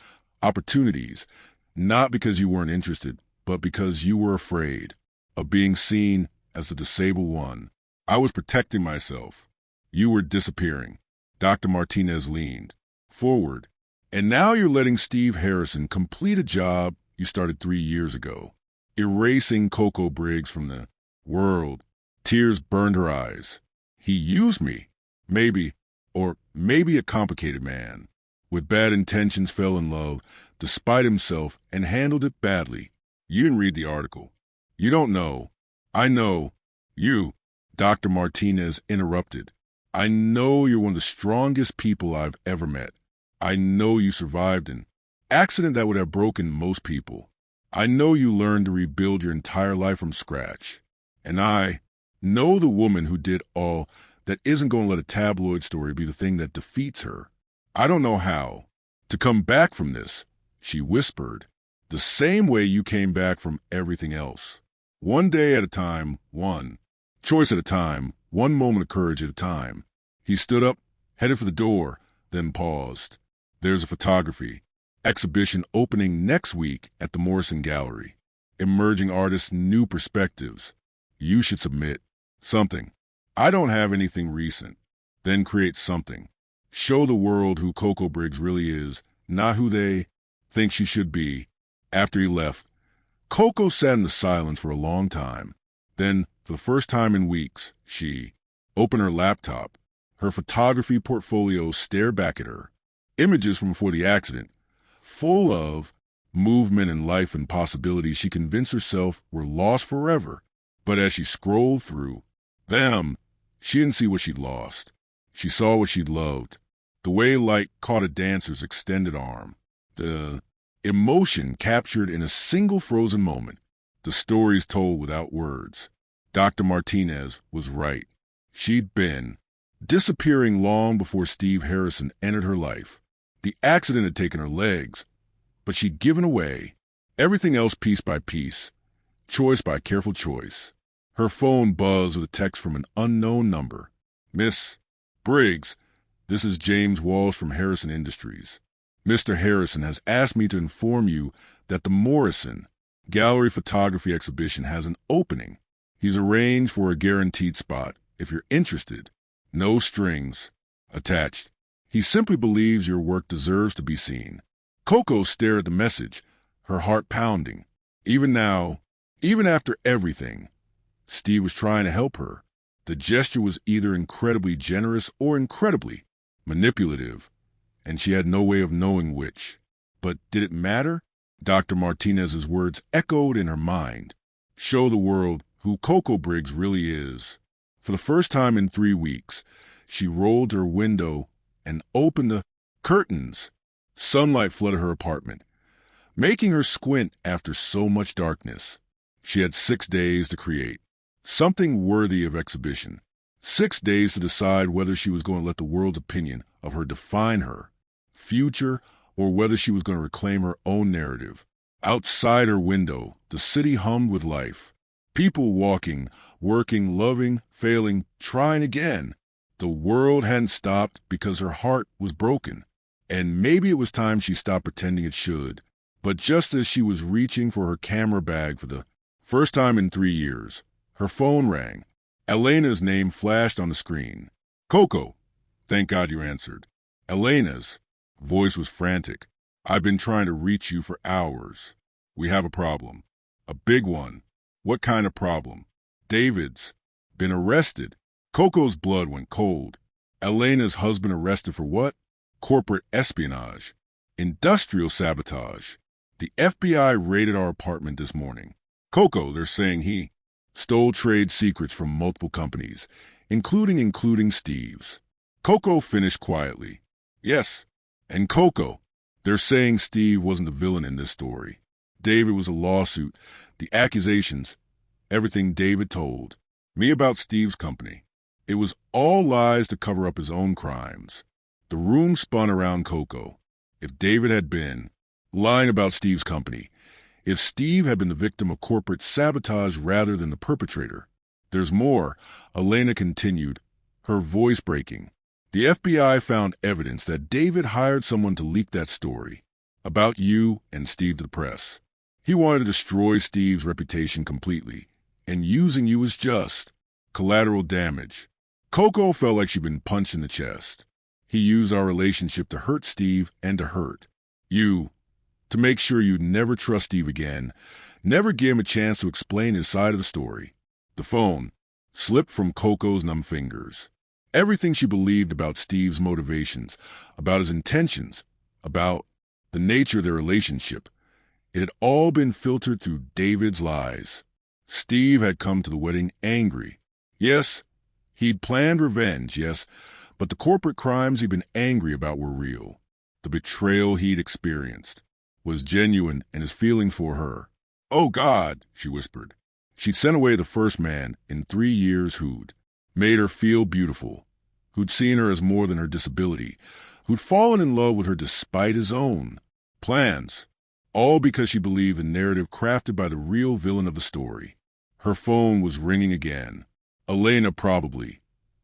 opportunities, not because you weren't interested, but because you were afraid of being seen as the disabled one. I was protecting myself. You were disappearing. Dr. Martinez leaned forward. And now you're letting Steve Harrison complete a job you started 3 years ago, erasing Coco Briggs from the world. Tears burned her eyes. He used me. Maybe a complicated man with bad intentions fell in love despite himself and handled it badly. You didn't read the article. You don't know. I know. You, Dr. Martinez interrupted. I know you're one of the strongest people I've ever met. I know you survived an accident that would have broken most people. I know you learned to rebuild your entire life from scratch. And I know the woman who did all that isn't going to let a tabloid story be the thing that defeats her. I don't know how to come back from this, she whispered, the same way you came back from everything else. One day at a time, one choice at a time, one moment of courage at a time. He stood up, headed for the door, then paused. There's a photography exhibition opening next week at the Morrison Gallery. Emerging artists' new perspectives. You should submit something. I don't have anything recent. Then create something. Show the world who Coco Briggs really is, not who they think she should be. After he left, Coco sat in the silence for a long time. Then, for the first time in weeks, she opened her laptop. Her photography portfolio stared back at her. Images from before the accident, full of movement and life and possibilities she convinced herself were lost forever. But as she scrolled through them, she didn't see what she'd lost. She saw what she'd loved. The way light caught a dancer's extended arm. The emotion captured in a single frozen moment. The stories told without words. Dr. Martinez was right. She'd been disappearing long before Steve Harrison entered her life. The accident had taken her legs, but she'd given away everything else piece by piece, choice by careful choice. Her phone buzzed with a text from an unknown number. Miss Briggs, this is James Walsh from Harrison Industries. Mr. Harrison has asked me to inform you that the Morrison Gallery Photography Exhibition has an opening. He's arranged for a guaranteed spot. If you're interested, no strings attached. He simply believes your work deserves to be seen. Coco stared at the message, her heart pounding. Even now, even after everything, Steve was trying to help her. The gesture was either incredibly generous or incredibly manipulative, and she had no way of knowing which. But did it matter? Dr. Martinez's words echoed in her mind. Show the world who Coco Briggs really is. For the first time in 3 weeks, she rolled her window and opened the curtains. Sunlight flooded her apartment, making her squint after so much darkness. She had 6 days to create something worthy of exhibition. 6 days to decide whether she was going to let the world's opinion of her define her future or whether she was going to reclaim her own narrative. Outside her window, the city hummed with life. People walking, working, loving, failing, trying again. The world hadn't stopped because her heart was broken. And maybe it was time she stopped pretending it should. But just as she was reaching for her camera bag for the first time in 3 years, her phone rang. Elena's name flashed on the screen. Coco, thank God you answered. Elena's voice was frantic. I've been trying to reach you for hours. We have a problem. A big one. What kind of problem? David's been arrested. Coco's blood went cold. Elena's husband arrested for what? Corporate espionage. Industrial sabotage. The FBI raided our apartment this morning. Coco, they're saying he stole trade secrets from multiple companies, including Steve's. Coco finished quietly. Yes, And Coco, they're saying Steve wasn't the villain in this story. David was a lawsuit, the accusations, everything David told me about Steve's company. It was all lies to cover up his own crimes. The room spun around Coco. If David had been lying about Steve's company, if Steve had been the victim of corporate sabotage rather than the perpetrator. There's more, Elena continued, her voice breaking. The FBI found evidence that David hired someone to leak that story about you and Steve to the press. He wanted to destroy Steve's reputation completely, and using you as just collateral damage. Coco felt like she'd been punched in the chest. He used our relationship to hurt Steve and to hurt you, to make sure you'd never trust Steve again, never give him a chance to explain his side of the story. The phone slipped from Coco's numb fingers. Everything she believed about Steve's motivations, about his intentions, about the nature of their relationship, it had all been filtered through David's lies. Steve had come to the wedding angry. Yes, he'd planned revenge, yes, but the corporate crimes he'd been angry about were real. The betrayal he'd experienced was genuine, and his feeling for her. "Oh, God," she whispered. She'd sent away the first man in 3 years who'd made her feel beautiful, who'd seen her as more than her disability, who'd fallen in love with her despite his own plans, all because she believed the narrative crafted by the real villain of the story. Her phone was ringing again. Elena probably,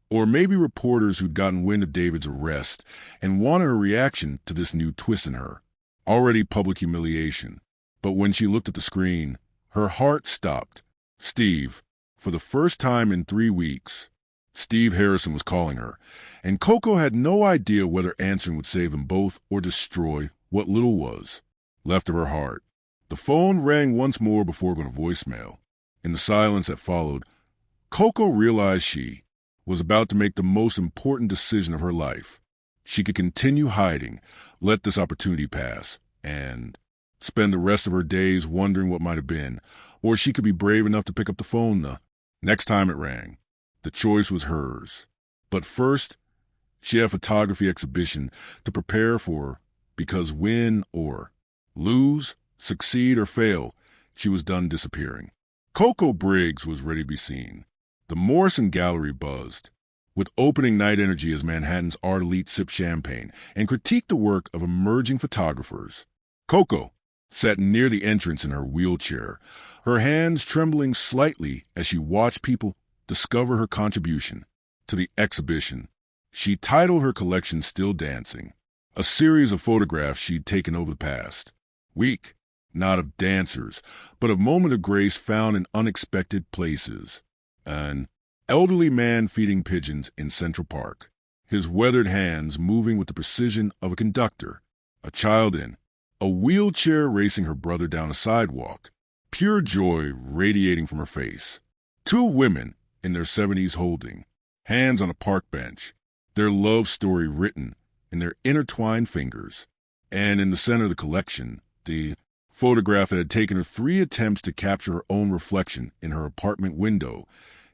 or maybe reporters who'd gotten wind of David's arrest and wanted a reaction to this new twist in her. Already public humiliation. But when she looked at the screen, her heart stopped. Steve, for the first time in 3 weeks. Steve Harrison was calling her, and Coco had no idea whether answering would save them both or destroy what little was left of her heart. The phone rang once more before going to voicemail. In the silence that followed, Coco realized she was about to make the most important decision of her life. She could continue hiding, let this opportunity pass, and spend the rest of her days wondering what might have been, or she could be brave enough to pick up the phone the next time it rang. The choice was hers. But first, she had a photography exhibition to prepare for, because win or lose, succeed or fail, she was done disappearing. Coco Briggs was ready to be seen. The Morrison Gallery buzzed with opening night energy as Manhattan's art elite sipped champagne and critiqued the work of emerging photographers. Coco sat near the entrance in her wheelchair, her hands trembling slightly as she watched people discover her contribution to the exhibition. She titled her collection Still Dancing, a series of photographs she'd taken over the past week, not of dancers, but of moments of grace found in unexpected places. An elderly man feeding pigeons in Central Park, his weathered hands moving with the precision of a conductor, a child in a wheelchair racing her brother down a sidewalk, pure joy radiating from her face. 2 women in their 70s holding hands on a park bench, their love story written in their intertwined fingers. And in the center of the collection, the photograph that had taken her 3 attempts to capture her own reflection in her apartment window,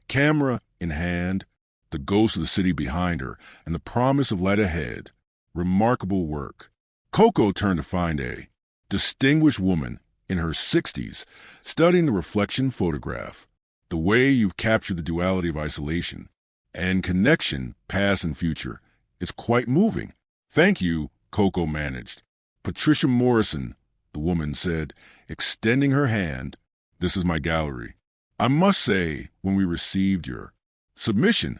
camera in hand, the ghost of the city behind her, and the promise of light ahead. Remarkable work. Coco turned to find a distinguished woman in her 60s studying the reflection photograph. The way you've captured the duality of isolation and connection, past and future, is quite moving. Thank you, Coco managed. Patricia Morrison, the woman said, extending her hand. This is my gallery. I must say, when we received your submission,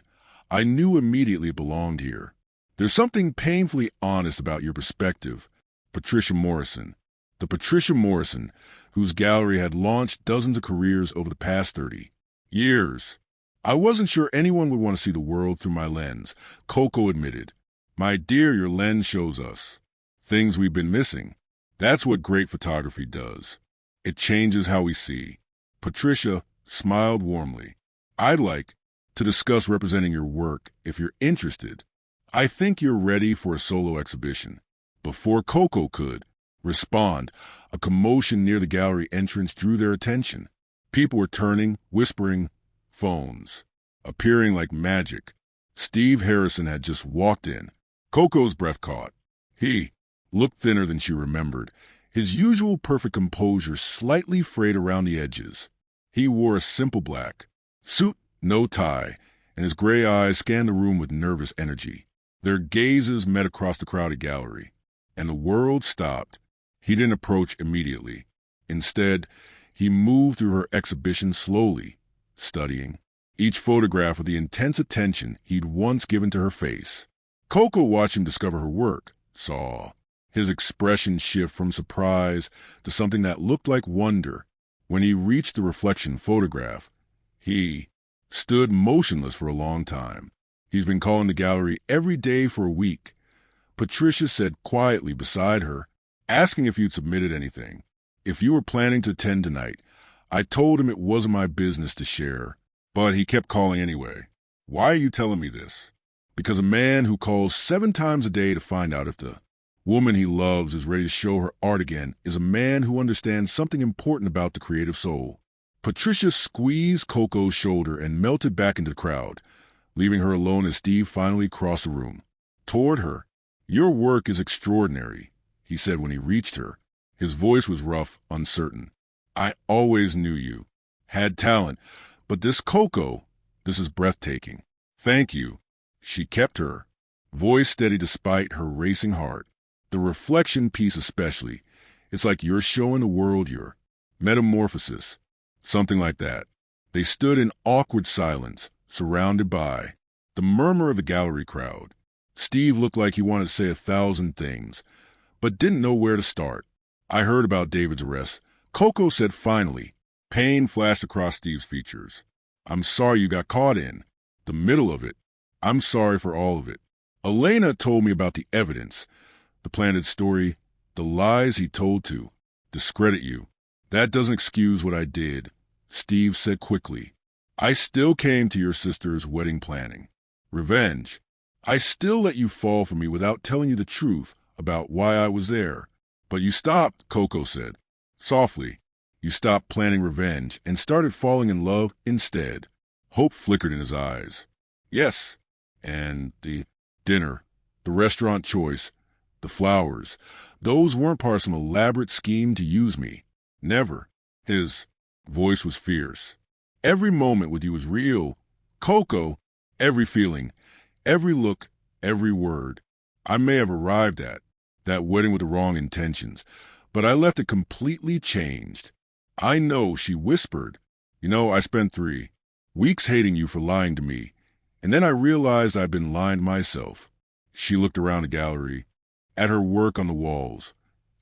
I knew immediately it belonged here. There's something painfully honest about your perspective. Patricia Morrison. The Patricia Morrison, whose gallery had launched dozens of careers over the past 30 years. I wasn't sure anyone would want to see the world through my lens, Coco admitted. My dear, your lens shows us things we've been missing. That's what great photography does. It changes how we see. Patricia smiled warmly. I'd like to discuss representing your work if you're interested. I think you're ready for a solo exhibition. Before Coco could respond, a commotion near the gallery entrance drew their attention. People were turning, whispering, phones, appearing like magic. Steve Harrison had just walked in. Coco's breath caught. He looked thinner than she remembered, his usual perfect composure slightly frayed around the edges. He wore a simple black suit, no tie, and his gray eyes scanned the room with nervous energy. Their gazes met across the crowded gallery, and the world stopped. He didn't approach immediately. Instead, he moved through her exhibition slowly, studying each photograph with the intense attention he'd once given to her face. Coco watched him discover her work, saw his expression shift from surprise to something that looked like wonder. When he reached the reflection photograph, he stood motionless for a long time. He's been calling the gallery every day for a week. Patricia said quietly beside her, asking if you'd submitted anything. If you were planning to attend tonight, I told him it wasn't my business to share, but he kept calling anyway. Why are you telling me this? Because a man who calls 7 times a day to find out if the woman he loves is ready to show her art again is a man who understands something important about the creative soul. Patricia squeezed Coco's shoulder and melted back into the crowd, leaving her alone as Steve finally crossed the room. Toward her, "Your work is extraordinary," he said when he reached her. His voice was rough, uncertain. "I always knew you had talent, but this Coco, this is breathtaking. Thank you." She kept her voice steady despite her racing heart. The reflection piece especially. It's like you're showing the world your metamorphosis. Something like that. They stood in awkward silence, surrounded by the murmur of the gallery crowd. Steve looked like he wanted to say 1,000 things, but didn't know where to start. "I heard about David's arrest," Coco said finally. Pain flashed across Steve's features. "I'm sorry you got caught in the middle of it. I'm sorry for all of it. Elena told me about the evidence, the planted story, the lies he told to discredit you. That doesn't excuse what I did," Steve said quickly. "I still came to your sister's wedding planning. Revenge. I still let you fall for me without telling you the truth about why I was there. But you stopped," Coco said softly. "You stopped planning revenge and started falling in love instead." Hope flickered in his eyes. "Yes, and the dinner, the restaurant choice, the flowers, those weren't part of some elaborate scheme to use me. Never." His voice was fierce. "Every moment with you was real, Coco. Every feeling, every look, every word. I may have arrived at that wedding with the wrong intentions, but I left it completely changed. I know," she whispered. "You know, I spent 3 weeks hating you for lying to me, and then I realized I'd been lying to myself." She looked around the gallery, at her work on the walls,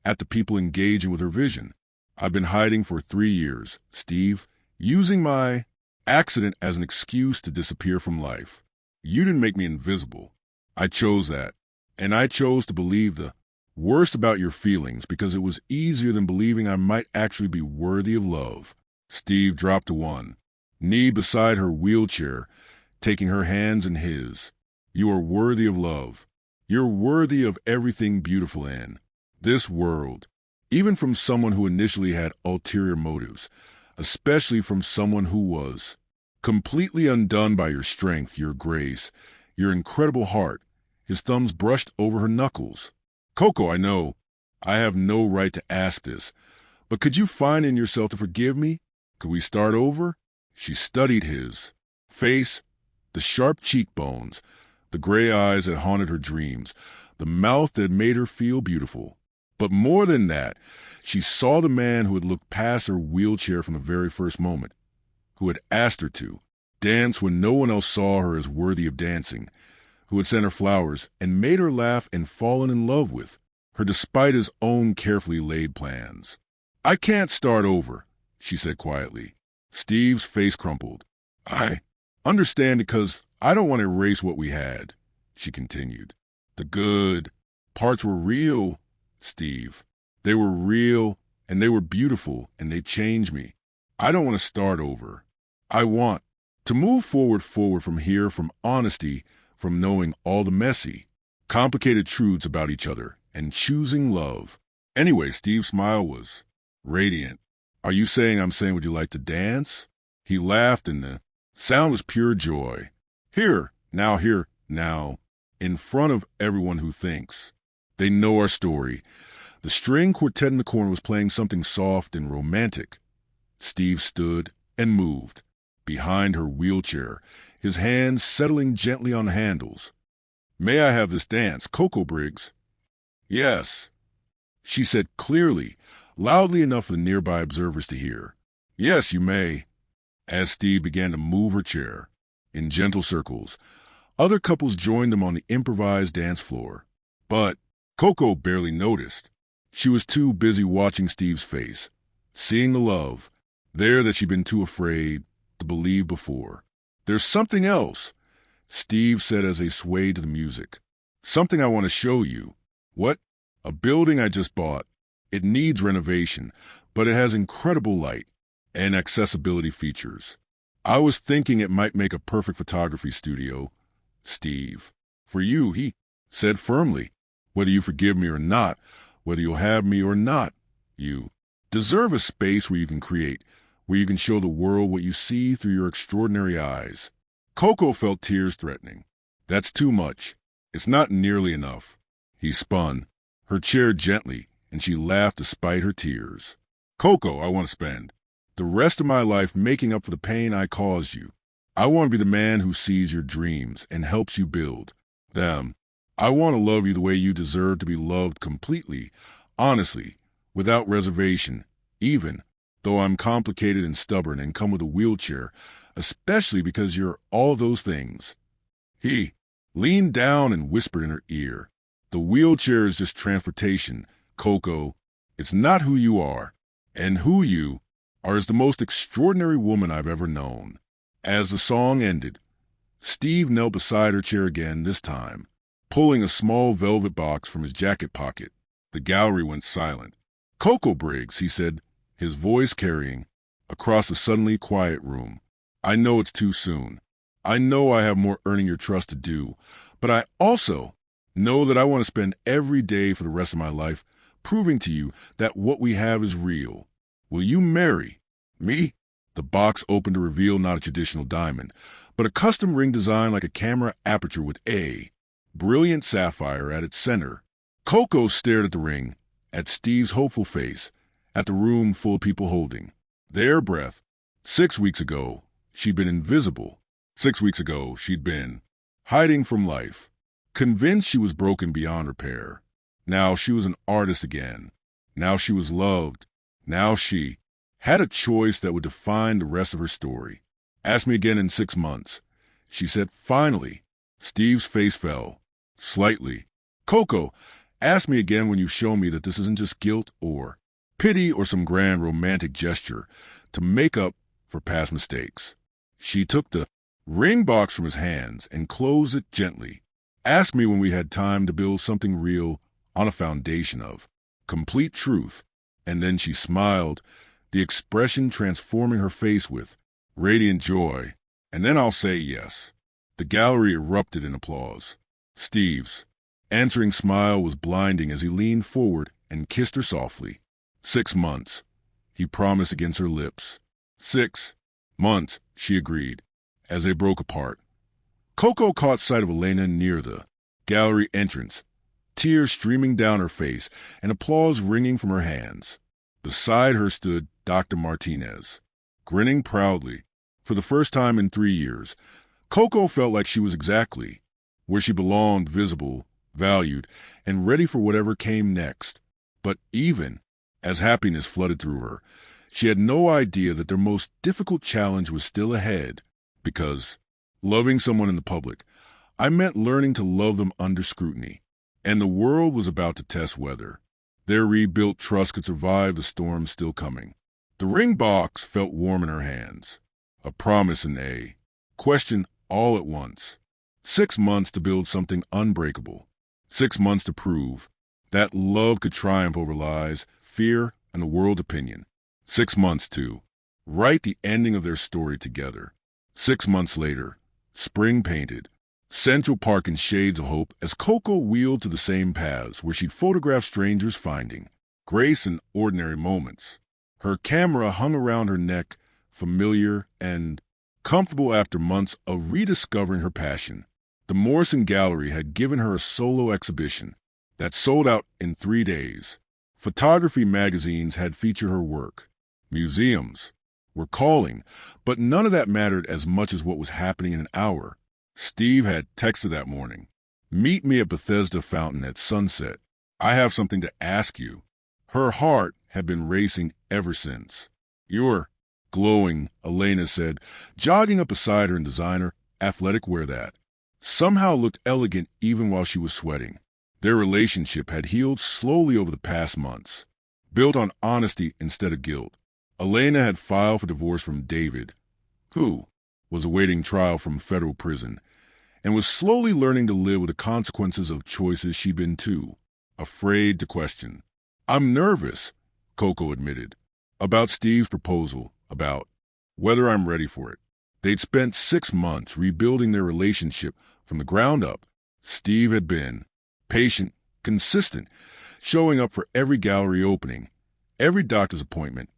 at the people engaging with her vision. "I've been hiding for 3 years, Steve, using my accident as an excuse to disappear from life. You didn't make me invisible. I chose that, and I chose to believe the worst about your feelings because it was easier than believing I might actually be worthy of love." Steve dropped to one knee beside her wheelchair, taking her hands in his. "You are worthy of love. You're worthy of everything beautiful in this world, even from someone who initially had ulterior motives, especially from someone who was completely undone by your strength, your grace, your incredible heart." His thumbs brushed over her knuckles. "Coco, I know I have no right to ask this, but could you find in yourself to forgive me? Could we start over?" She studied his face, the sharp cheekbones, the gray eyes that haunted her dreams, the mouth that made her feel beautiful. But more than that, she saw the man who had looked past her wheelchair from the very first moment, who had asked her to dance when no one else saw her as worthy of dancing, who had sent her flowers and made her laugh and fallen in love with her despite his own carefully laid plans. "I can't start over," she said quietly. Steve's face crumpled. "I understand because I don't want to erase what we had," she continued. "The good parts were real, Steve. They were real, and they were beautiful, and they changed me. I don't want to start over. I want to move forward from here, from honesty, from knowing all the messy, complicated truths about each other, and choosing love." Anyway, Steve's smile was radiant. "Are you saying I'm saying would you like to dance?" He laughed, and the sound was pure joy. Here, now, in front of everyone who thinks They know our story. The string quartet in the corner was playing something soft and romantic. Steve stood and moved, behind her wheelchair, his hands settling gently on the handles. "May I have this dance, Coco Briggs?" "Yes," she said clearly, loudly enough for the nearby observers to hear. "Yes, you may." As Steve began to move her chair, in gentle circles, other couples joined them on the improvised dance floor. But Coco barely noticed. She was too busy watching Steve's face, seeing the love there that she'd been too afraid to believe before. "There's something else," Steve said as they swayed to the music. "Something I want to show you." "What?" "A building I just bought. It needs renovation, but it has incredible light and accessibility features. I was thinking it might make a perfect photography studio." "Steve, for you," he said firmly. "Whether you forgive me or not, whether you'll have me or not, you deserve a space where you can create, where you can show the world what you see through your extraordinary eyes." Coco felt tears threatening. "That's too much. It's not nearly enough." He spun her chair gently, and she laughed despite her tears. "Coco, I want to spend the rest of my life making up for the pain I caused you. I want to be the man who sees your dreams and helps you build them. I want to love you the way you deserve to be loved, completely, honestly, without reservation, even though I'm complicated and stubborn and come with a wheelchair, especially because you're all those things." He leaned down and whispered in her ear, "The wheelchair is just transportation, Coco. It's not who you are. And who you are is the most extraordinary woman I've ever known." As the song ended, Steve knelt beside her chair again, this time pulling a small velvet box from his jacket pocket. The gallery went silent. "Coco Briggs," he said, his voice carrying across the suddenly quiet room. "I know it's too soon. I know I have more earning your trust to do, but I also know that I want to spend every day for the rest of my life proving to you that what we have is real. Will you marry me?" The box opened to reveal not a traditional diamond, but a custom ring designed like a camera aperture with a brilliant sapphire at its center. Coco stared at the ring, at Steve's hopeful face, at the room full of people holding their breath. 6 weeks ago, she'd been invisible. 6 weeks ago, she'd been hiding from life, convinced she was broken beyond repair. Now she was an artist again. Now she was loved. Now she had a choice that would define the rest of her story. "Ask me again in 6 months," she said finally. Steve's face fell slightly. "Coco, ask me again when you show me that this isn't just guilt or pity or some grand romantic gesture to make up for past mistakes." She took the ring box from his hands and closed it gently. "Ask me when we had time to build something real on a foundation of complete truth." And then she smiled, the expression transforming her face with radiant joy. "And then I'll say yes." The gallery erupted in applause. Steve's answering smile was blinding as he leaned forward and kissed her softly. 6 months, he promised against her lips. 6 months, she agreed, as they broke apart. Coco caught sight of Elena near the gallery entrance, tears streaming down her face and applause ringing from her hands. Beside her stood Dr. Martinez, grinning proudly. For the first time in 3 years, Coco felt like she was exactly where she belonged, visible, valued, and ready for whatever came next. But even as happiness flooded through her, she had no idea that their most difficult challenge was still ahead, because loving someone in the public, I meant learning to love them under scrutiny, and the world was about to test whether their rebuilt trust could survive the storms still coming. The ring box felt warm in her hands, a promise and a question all at once. 6 months to build something unbreakable. 6 months to prove that love could triumph over lies, fear, and the world opinion. 6 months to write the ending of their story together. 6 months later, spring painted, Central Park in shades of hope as Coco wheeled to the same paths where she'd photographed strangers finding grace in ordinary moments. Her camera hung around her neck, familiar and comfortable after months of rediscovering her passion. The Morrison Gallery had given her a solo exhibition, that sold out in 3 days. Photography magazines had featured her work. Museums were calling, but none of that mattered as much as what was happening in an hour. Steve had texted that morning. "Meet me at Bethesda Fountain at sunset. I have something to ask you." Her heart had been racing ever since. "You're glowing," Elena said, jogging up beside her in designer athletic wear that somehow looked elegant even while she was sweating. Their relationship had healed slowly over the past months, built on honesty instead of guilt. Elena had filed for divorce from David, who was awaiting trial from federal prison, and was slowly learning to live with the consequences of choices she'd been too afraid to question. "I'm nervous," Coco admitted, "about Steve's proposal, about whether I'm ready for it." They'd spent 6 months rebuilding their relationship from the ground up. Steve had been patient, consistent, showing up for every gallery opening, every doctor's appointment,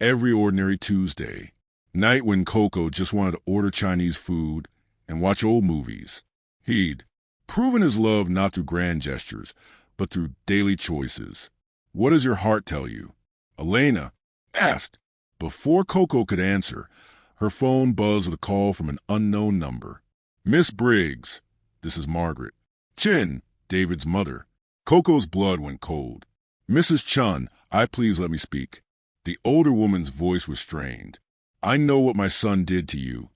every ordinary Tuesday night when Coco just wanted to order Chinese food and watch old movies. He'd proven his love not through grand gestures, but through daily choices. "What does your heart tell you?" Elena asked. Before Coco could answer, her phone buzzed with a call from an unknown number. "Miss Briggs, this is Margaret. Chin, David's mother." Coco's blood went cold. "Mrs. Chun, please let me speak." The older woman's voice was strained. "I know what my son did to you,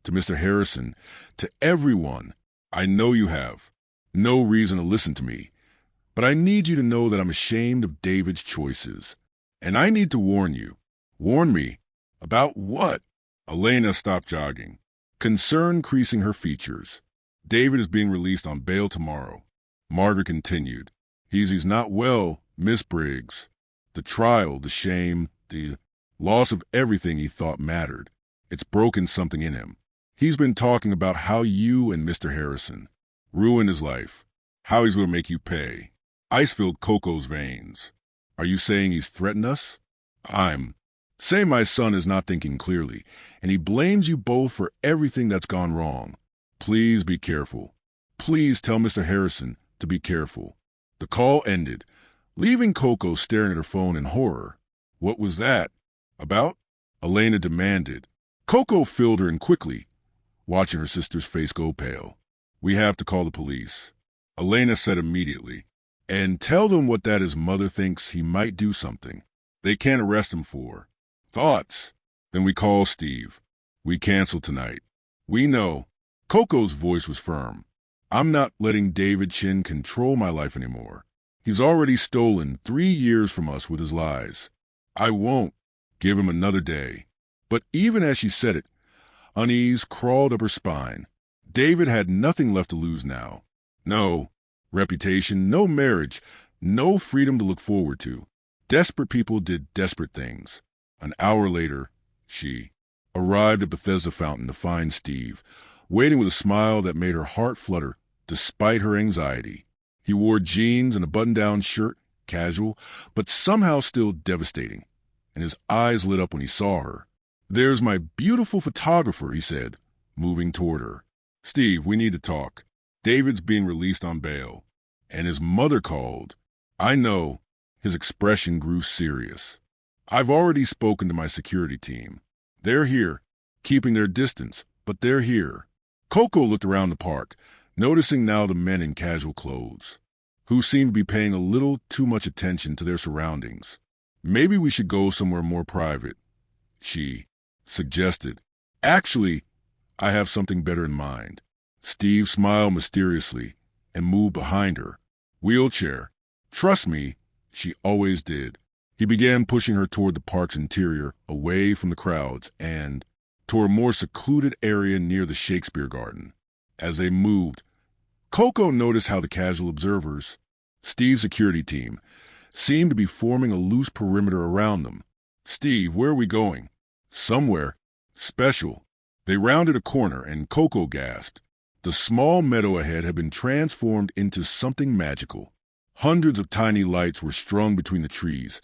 to Mr. Harrison, to everyone. I know you have no reason to listen to me, but I need you to know that I'm ashamed of David's choices. And I need to warn you." "Warn me? About what?" Elena stopped jogging, concern creasing her features. "David is being released on bail tomorrow." Margaret continued. He's not well, Miss Briggs. The trial, the shame, the loss of everything he thought mattered. It's broken something in him. He's been talking about how you and Mr. Harrison ruined his life, how he's going to make you pay." Ice filled Coco's veins. "Are you saying he's threatened us?" "I'm saying my son is not thinking clearly, and he blames you both for everything that's gone wrong. Please be careful. Please tell Mr. Harrison to be careful." The call ended, leaving Coco staring at her phone in horror. "What was that about?" Elena demanded. Coco filled her in quickly, watching her sister's face go pale. "We have to call the police," Elena said immediately. "And tell them what that his mother thinks he might do something. They can't arrest him for thoughts. Then we call Steve. We cancel tonight. We know." Coco's voice was firm. "I'm not letting David Chin control my life anymore. He's already stolen 3 years from us with his lies. I won't give him another day." But even as she said it, unease crawled up her spine. David had nothing left to lose now. No reputation, no marriage, no freedom to look forward to. Desperate people did desperate things. An hour later, she arrived at Bethesda Fountain to find Steve, waiting with a smile that made her heart flutter despite her anxiety. He wore jeans and a button-down shirt, casual, but somehow still devastating, and his eyes lit up when he saw her. "There's my beautiful photographer," he said, moving toward her. "Steve, we need to talk. David's being released on bail, and his mother called." "I know." His expression grew serious. "I've already spoken to my security team. They're here, keeping their distance, but they're here." Coco looked around the park, noticing now the men in casual clothes, who seemed to be paying a little too much attention to their surroundings. "Maybe we should go somewhere more private," she suggested. "Actually, I have something better in mind." Steve smiled mysteriously and moved behind her. "Wheelchair. Trust me, she always did." He began pushing her toward the park's interior, away from the crowds, and toward a more secluded area near the Shakespeare Garden. As they moved, Coco noticed how the casual observers, Steve's security team, seemed to be forming a loose perimeter around them. "Steve, where are we going?" "Somewhere special." They rounded a corner, and Coco gasped. The small meadow ahead had been transformed into something magical. Hundreds of tiny lights were strung between the trees,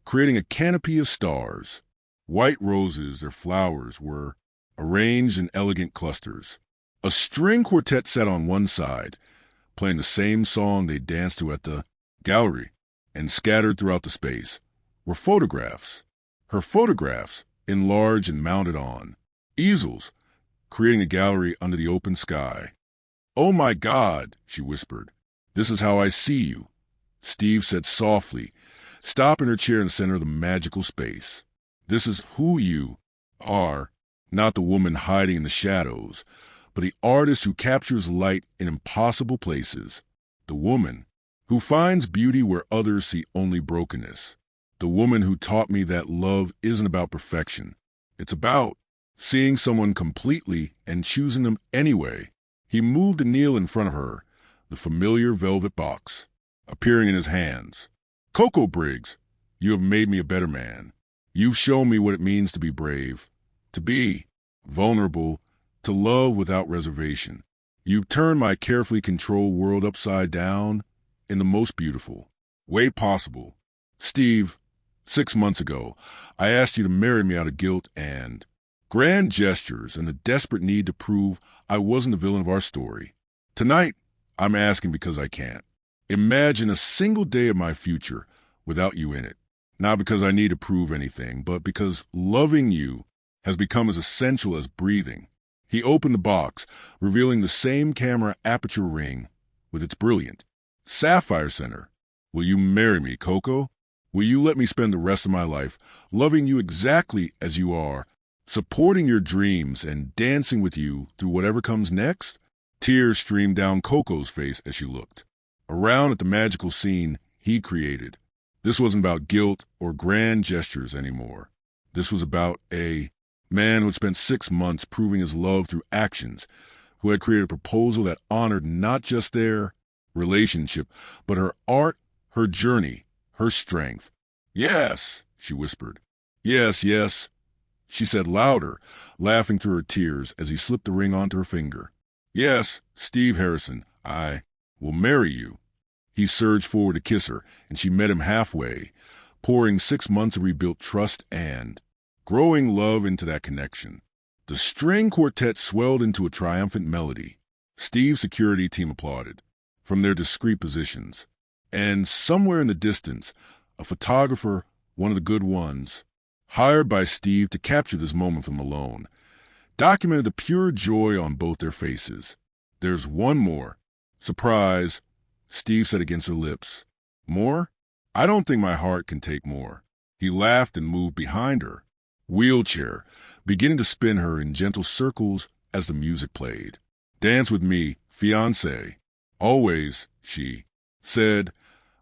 creating a canopy of stars. White roses, their flowers, were arranged in elegant clusters. A string quartet sat on one side, playing the same song they danced to at the gallery, and scattered throughout the space were photographs. Her photographs, enlarged and mounted on easels, creating a gallery under the open sky. "Oh my God," she whispered. "This is how I see you," Steve said softly, stopping her chair in the center of the magical space. "This is who you are, not the woman hiding in the shadows, but the artist who captures light in impossible places, the woman who finds beauty where others see only brokenness, the woman who taught me that love isn't about perfection. It's about seeing someone completely and choosing them anyway." He moved to kneel in front of her, the familiar velvet box appearing in his hands. "Coco Briggs, you have made me a better man. You've shown me what it means to be brave, to be vulnerable, to love without reservation. You've turned my carefully controlled world upside down in the most beautiful way possible. Steve, 6 months ago, I asked you to marry me out of guilt and grand gestures and the desperate need to prove I wasn't the villain of our story. Tonight, I'm asking because I can't. Imagine a single day of my future without you in it. Not because I need to prove anything, but because loving you has become as essential as breathing." He opened the box, revealing the same camera aperture ring with its brilliant sapphire center. "Will you marry me, Coco? Will you let me spend the rest of my life loving you exactly as you are, supporting your dreams and dancing with you through whatever comes next?" Tears streamed down Coco's face as she looked around at the magical scene he created. This wasn't about guilt or grand gestures anymore. This was about a man who had spent 6 months proving his love through actions, who had created a proposal that honored not just their relationship, but her art, her journey, her strength. "Yes," she whispered. "Yes, yes," she said louder, laughing through her tears as he slipped the ring onto her finger. "Yes, Steve Harrison, I will marry you." He surged forward to kiss her, and she met him halfway, pouring 6 months of rebuilt trust and growing love into that connection. The string quartet swelled into a triumphant melody. Steve's security team applauded from their discreet positions. And somewhere in the distance, a photographer, one of the good ones, hired by Steve to capture this moment from Malone, documented the pure joy on both their faces. "There's one more. Surprise," Steve said against her lips. "More? I don't think my heart can take more." He laughed and moved behind her wheelchair, beginning to spin her in gentle circles as the music played. "Dance with me, fiancé. Always," she said,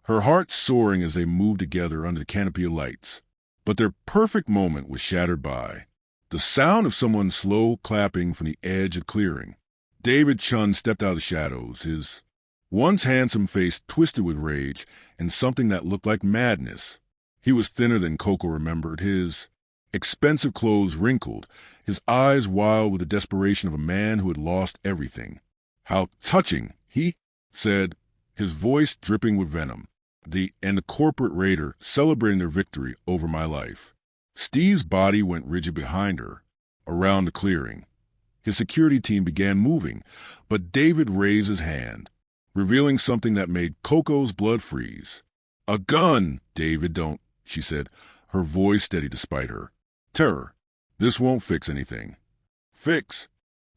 her heart soaring as they moved together under the canopy of lights. But their perfect moment was shattered by the sound of someone slow clapping from the edge of clearing. David Chun stepped out of the shadows, his once handsome face twisted with rage and something that looked like madness. He was thinner than Coco remembered, his expensive clothes wrinkled, his eyes wild with the desperation of a man who had lost everything. "How touching," he said, his voice dripping with venom. The corporate raider celebrating their victory over my life." Steve's body went rigid behind her, around the clearing. His security team began moving, but David raised his hand, revealing something that made Coco's blood freeze. "A gun, David, don't," she said, her voice steady despite her terror. "This won't fix anything." "Fix?"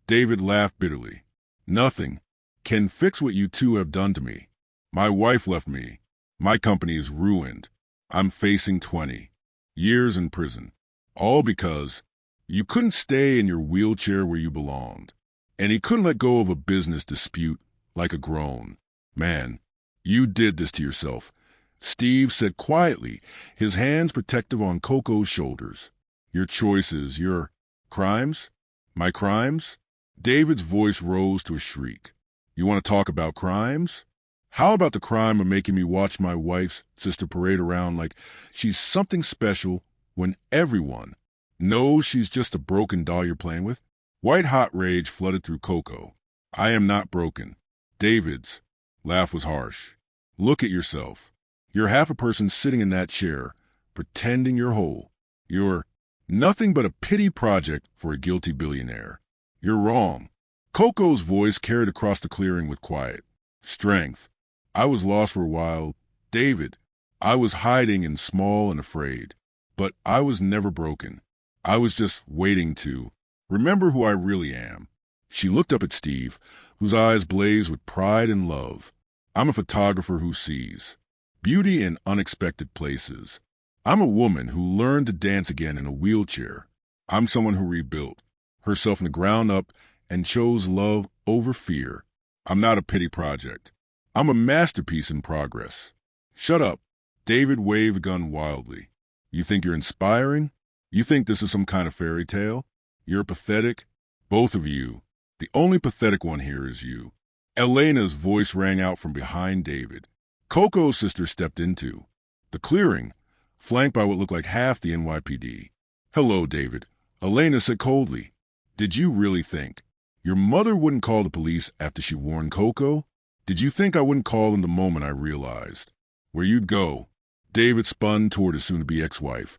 David laughed bitterly. "Nothing can fix what you two have done to me. My wife left me. My company is ruined. I'm facing 20 years in prison. All because you couldn't stay in your wheelchair where you belonged. And he couldn't let go of a business dispute like a grown man. You did this to yourself," Steve said quietly, his hands protective on Coco's shoulders. "Your choices, your crimes? My crimes?" David's voice rose to a shriek. "You want to talk about crimes? How about the crime of making me watch my wife's sister parade around like she's something special when everyone knows she's just a broken doll you're playing with?" White-hot rage flooded through Coco. "I am not broken." David's laugh was harsh. "Look at yourself. You're half a person sitting in that chair, pretending you're whole. You're nothing but a pity project for a guilty billionaire. You're wrong." Coco's voice carried across the clearing with quiet. Strength. I was lost for a while. David. I was hiding and small and afraid. But I was never broken. I was just waiting to remember who I really am. She looked up at Steve, whose eyes blazed with pride and love. I'm a photographer who sees beauty in unexpected places. I'm a woman who learned to dance again in a wheelchair. I'm someone who rebuilt herself from the ground up and chose love over fear. I'm not a pity project. I'm a masterpiece in progress. Shut up. David waved the gun wildly. You think you're inspiring? You think this is some kind of fairy tale? You're pathetic. Both of you. The only pathetic one here is you. Elena's voice rang out from behind David. Coco's sister stepped into the clearing, flanked by what looked like half the NYPD. Hello, David. Elena said coldly. Did you really think your mother wouldn't call the police after she warned Coco? Did you think I wouldn't call them the moment I realized where you'd go? David spun toward his soon-to-be ex-wife,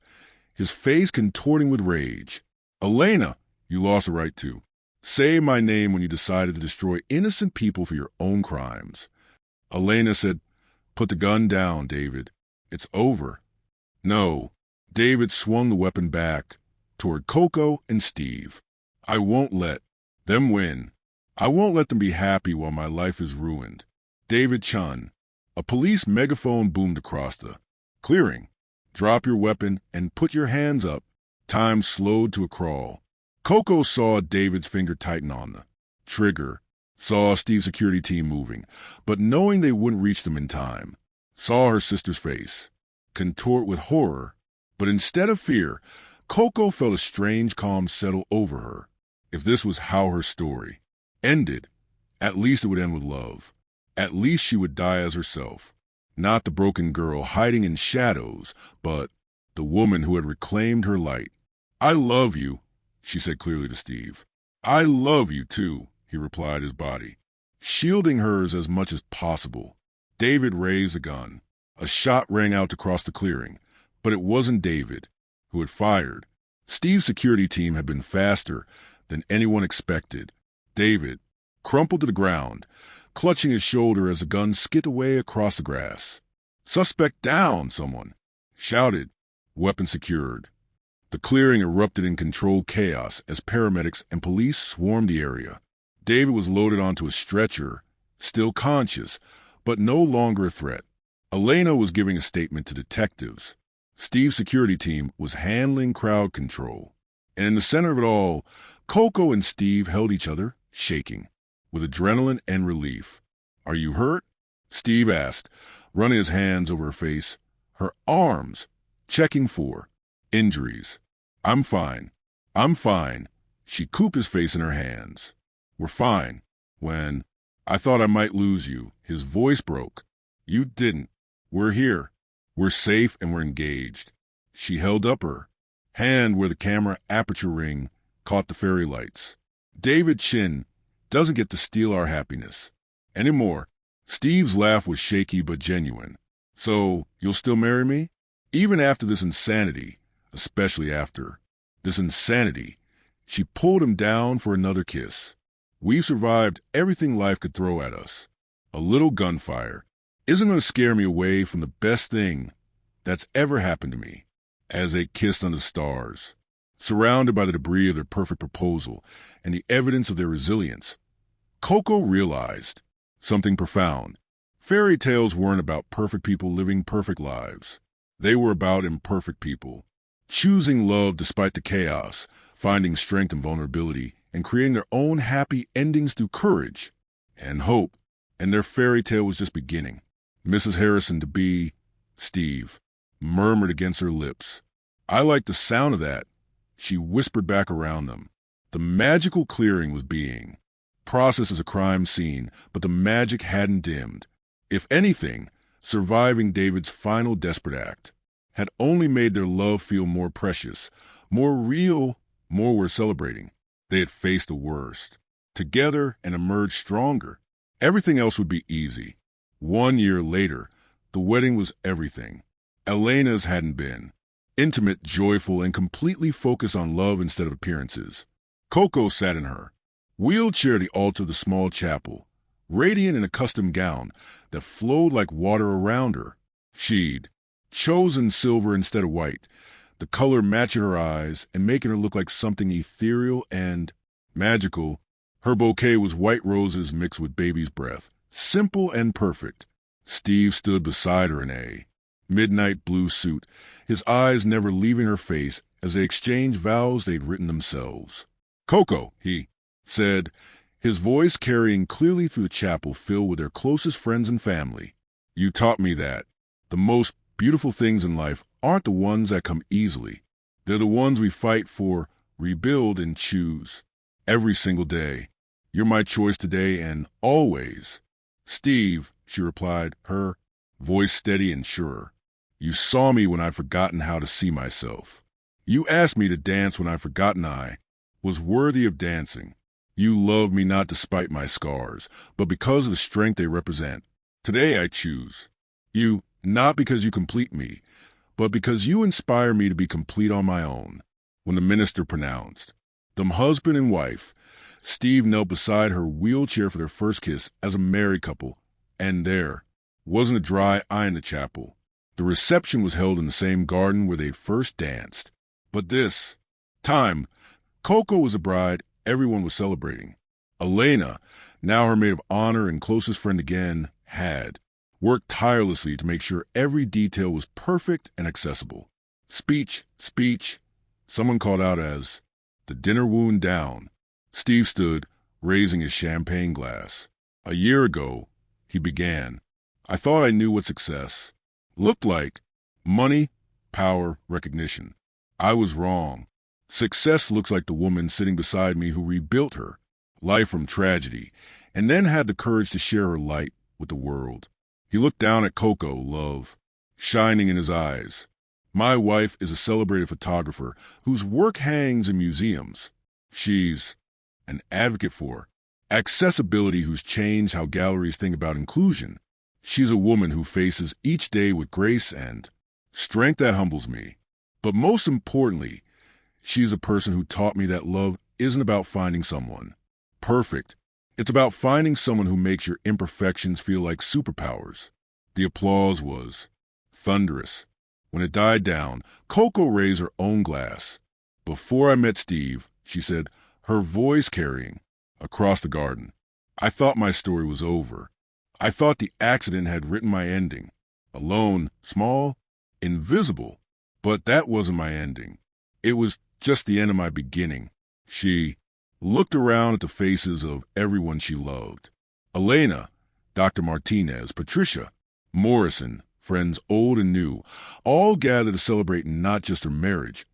his face contorting with rage. Elena, you lost the right to say my name when you decided to destroy innocent people for your own crimes. Elena said, Put the gun down, David. It's over. No. David swung the weapon back toward Coco and Steve. I won't let them win. I won't let them be happy while my life is ruined. David Chun. A police megaphone boomed across the clearing. Drop your weapon and put your hands up. Time slowed to a crawl. Coco saw David's finger tighten on the trigger, saw Steve's security team moving, but knowing they wouldn't reach them in time, saw her sister's face contort with horror, but instead of fear, Coco felt a strange calm settle over her. If this was how her story ended, at least it would end with love. At least she would die as herself. Not the broken girl hiding in shadows, but the woman who had reclaimed her light. I love you, she said clearly to Steve. I love you too, he replied, his body shielding hers as much as possible. David raised a gun. A shot rang out across the clearing, but it wasn't David who had fired. Steve's security team had been faster than anyone expected. David crumpled to the ground, clutching his shoulder as the gun skidded away across the grass. Suspect down, someone shouted. Weapon secured. The clearing erupted in controlled chaos as paramedics and police swarmed the area. David was loaded onto a stretcher, still conscious, but no longer a threat. Elena was giving a statement to detectives. Steve's security team was handling crowd control. And in the center of it all, Coco and Steve held each other, shaking with adrenaline and relief. Are you hurt? Steve asked, running his hands over her face, her arms checking for injuries. I'm fine. I'm fine. She cooped his face in her hands. We're fine. When I thought I might lose you, his voice broke. You didn't. We're here. We're safe and we're engaged. She held up her hand where the camera aperture ring caught the fairy lights. David Chin doesn't get to steal our happiness anymore. Steve's laugh was shaky but genuine. So, you'll still marry me? Even after this insanity, especially after this insanity, she pulled him down for another kiss. We've survived everything life could throw at us. A little gunfire isn't going to scare me away from the best thing that's ever happened to me. As they kissed under the stars, surrounded by the debris of their perfect proposal and the evidence of their resilience, Coco realized something profound. Fairy tales weren't about perfect people living perfect lives. They were about imperfect people, choosing love despite the chaos, finding strength in vulnerability, and creating their own happy endings through courage and hope. And their fairy tale was just beginning. Mrs. Harrison-to-be, Steve, murmured against her lips. I like the sound of that, she whispered back around them. The magical clearing was being processed as a crime scene, but the magic hadn't dimmed. If anything, surviving David's final desperate act had only made their love feel more precious, more real, more worth celebrating. They had faced the worst together and emerged stronger. Everything else would be easy. 1 year later, the wedding was everything. Elena's hadn't been. Intimate, joyful, and completely focused on love instead of appearances. Coco sat in her wheelchair at the altar of the small chapel, radiant in a custom gown that flowed like water around her. She'd chosen silver instead of white, the color matching her eyes and making her look like something ethereal and magical. Her bouquet was white roses mixed with baby's breath, simple and perfect. Steve stood beside her in a midnight blue suit, his eyes never leaving her face as they exchanged vows they'd written themselves. "Coco," he said, his voice carrying clearly through the chapel filled with their closest friends and family. "You taught me that the most beautiful things in life aren't the ones that come easily. They're the ones we fight for, rebuild, and choose. Every single day. You're my choice today and always." "Steve," she replied, her voice steady and sure. "You saw me when I'd forgotten how to see myself. You asked me to dance when I'd forgotten I was worthy of dancing. You loved me not despite my scars, but because of the strength they represent. Today I choose you, not because you complete me, but because you inspire me to be complete on my own." When the minister pronounced them husband and wife, Steve knelt beside her wheelchair for their first kiss as a married couple, and there wasn't a dry eye in the chapel. The reception was held in the same garden where they'd first danced. But this time, Coco was the bride everyone was celebrating. Elena, now her maid of honor and closest friend again, had worked tirelessly to make sure every detail was perfect and accessible. "Speech, speech," someone called out as the dinner wound down. Steve stood, raising his champagne glass. "A year ago," he began, "I thought I knew what success looked like. Money, power, recognition. I was wrong. Success looks like the woman sitting beside me who rebuilt her life from tragedy and then had the courage to share her light with the world." He looked down at Coco, love shining in his eyes. "My wife is a celebrated photographer whose work hangs in museums. She's an advocate for accessibility who's changed how galleries think about inclusion. She's a woman who faces each day with grace and strength that humbles me. But most importantly, she's a person who taught me that love isn't about finding someone perfect. It's about finding someone who makes your imperfections feel like superpowers." The applause was thunderous. When it died down, Coco raised her own glass. "Before I met Steve," she said, her voice carrying across the garden, "I thought my story was over. I thought the accident had written my ending. Alone, small, invisible. But that wasn't my ending. It was just the end of my beginning." She looked around at the faces of everyone she loved. Elena, Dr. Martinez, Patricia, Morrison, friends old and new, all gathered to celebrate not just her marriage,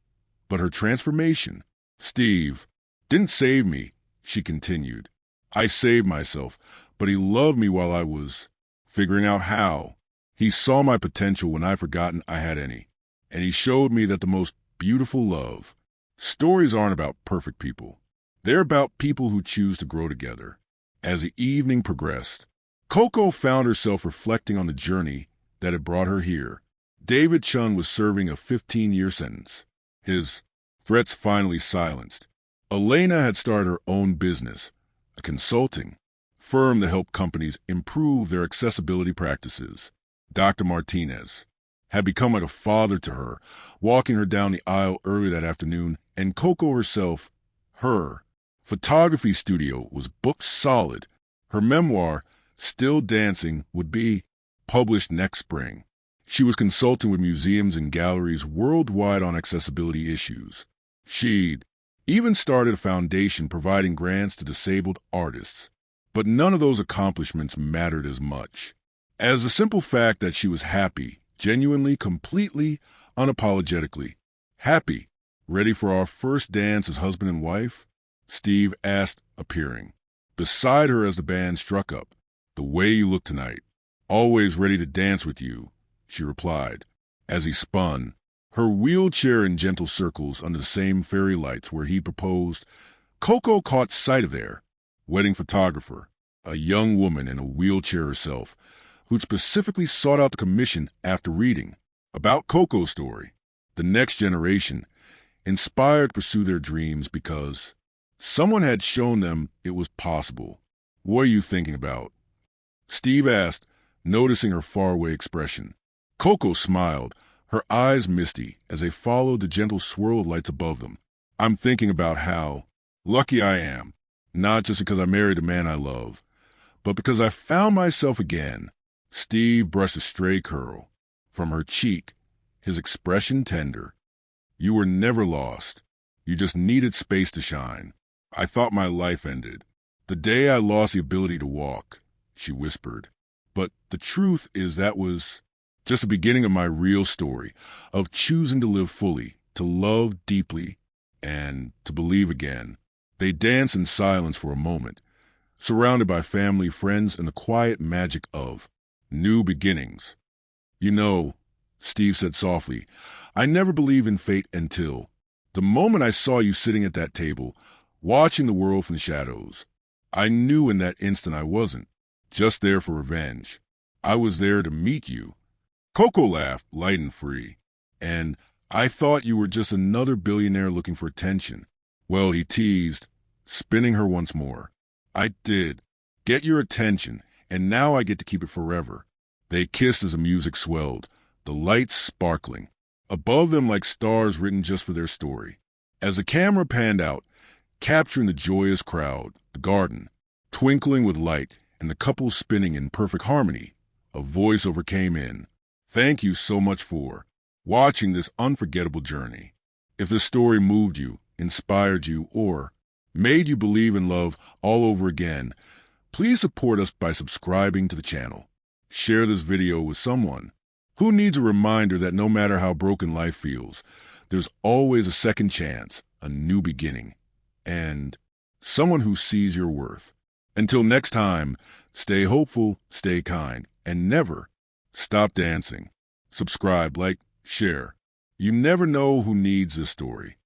but her transformation. "Steve didn't save me," she continued. "I saved myself, but he loved me while I was figuring out how. He saw my potential when I'd forgotten I had any, and he showed me that the most beautiful love stories aren't about perfect people. They're about people who choose to grow together." As the evening progressed, Coco found herself reflecting on the journey that had brought her here. David Chun was serving a 15-year sentence, his threats finally silenced. Elena had started her own business, a consulting firm to help companies improve their accessibility practices. Dr. Martinez had become like a father to her, walking her down the aisle early that afternoon, and Coco herself, her photography studio was booked solid. Her memoir, Still Dancing, would be published next spring. She was consulting with museums and galleries worldwide on accessibility issues. She'd even started a foundation providing grants to disabled artists. But none of those accomplishments mattered as much as the simple fact that she was happy, genuinely, completely, unapologetically happy. "Ready for our first dance as husband and wife?" Steve asked, appearing beside her as the band struck up. "The way you look tonight. Always ready to dance with you," she replied, as he spun her wheelchair in gentle circles under the same fairy lights where he proposed. Coco caught sight of their wedding photographer, a young woman in a wheelchair herself, who'd specifically sought out the commission after reading about Coco's story. The next generation, inspired to pursue their dreams because someone had shown them it was possible. "What are you thinking about?" Steve asked, noticing her faraway expression. Coco smiled, her eyes misty as they followed the gentle swirl of lights above them. I'm thinking about how lucky I am, not just because I married a man I love, but because I found myself again. Steve brushed a stray curl from her cheek, his expression tender. You were never lost. You just needed space to shine. I thought my life ended the day I lost the ability to walk, she whispered. But the truth is that was just the beginning of my real story, of choosing to live fully, to love deeply, and to believe again. They danced in silence for a moment, surrounded by family, friends, and the quiet magic of new beginnings. You know, Steve said softly, I never believed in fate until the moment I saw you sitting at that table, watching the world from the shadows. I knew in that instant I wasn't just there for revenge. I was there to meet you. Coco laughed, light and free. And I thought you were just another billionaire looking for attention. Well, he teased, spinning her once more. I did get your attention, and now I get to keep it forever. They kissed as the music swelled, the lights sparkling, above them like stars written just for their story. As the camera panned out, capturing the joyous crowd, the garden, twinkling with light, and the couple spinning in perfect harmony, a voiceover came in. Thank you so much for watching this unforgettable journey. If this story moved you, inspired you, or made you believe in love all over again, please support us by subscribing to the channel. Share this video with someone who needs a reminder that no matter how broken life feels, there's always a second chance, a new beginning, and someone who sees your worth. Until next time, stay hopeful, stay kind, and never stop dancing. Subscribe, like, share. You never know who needs this story.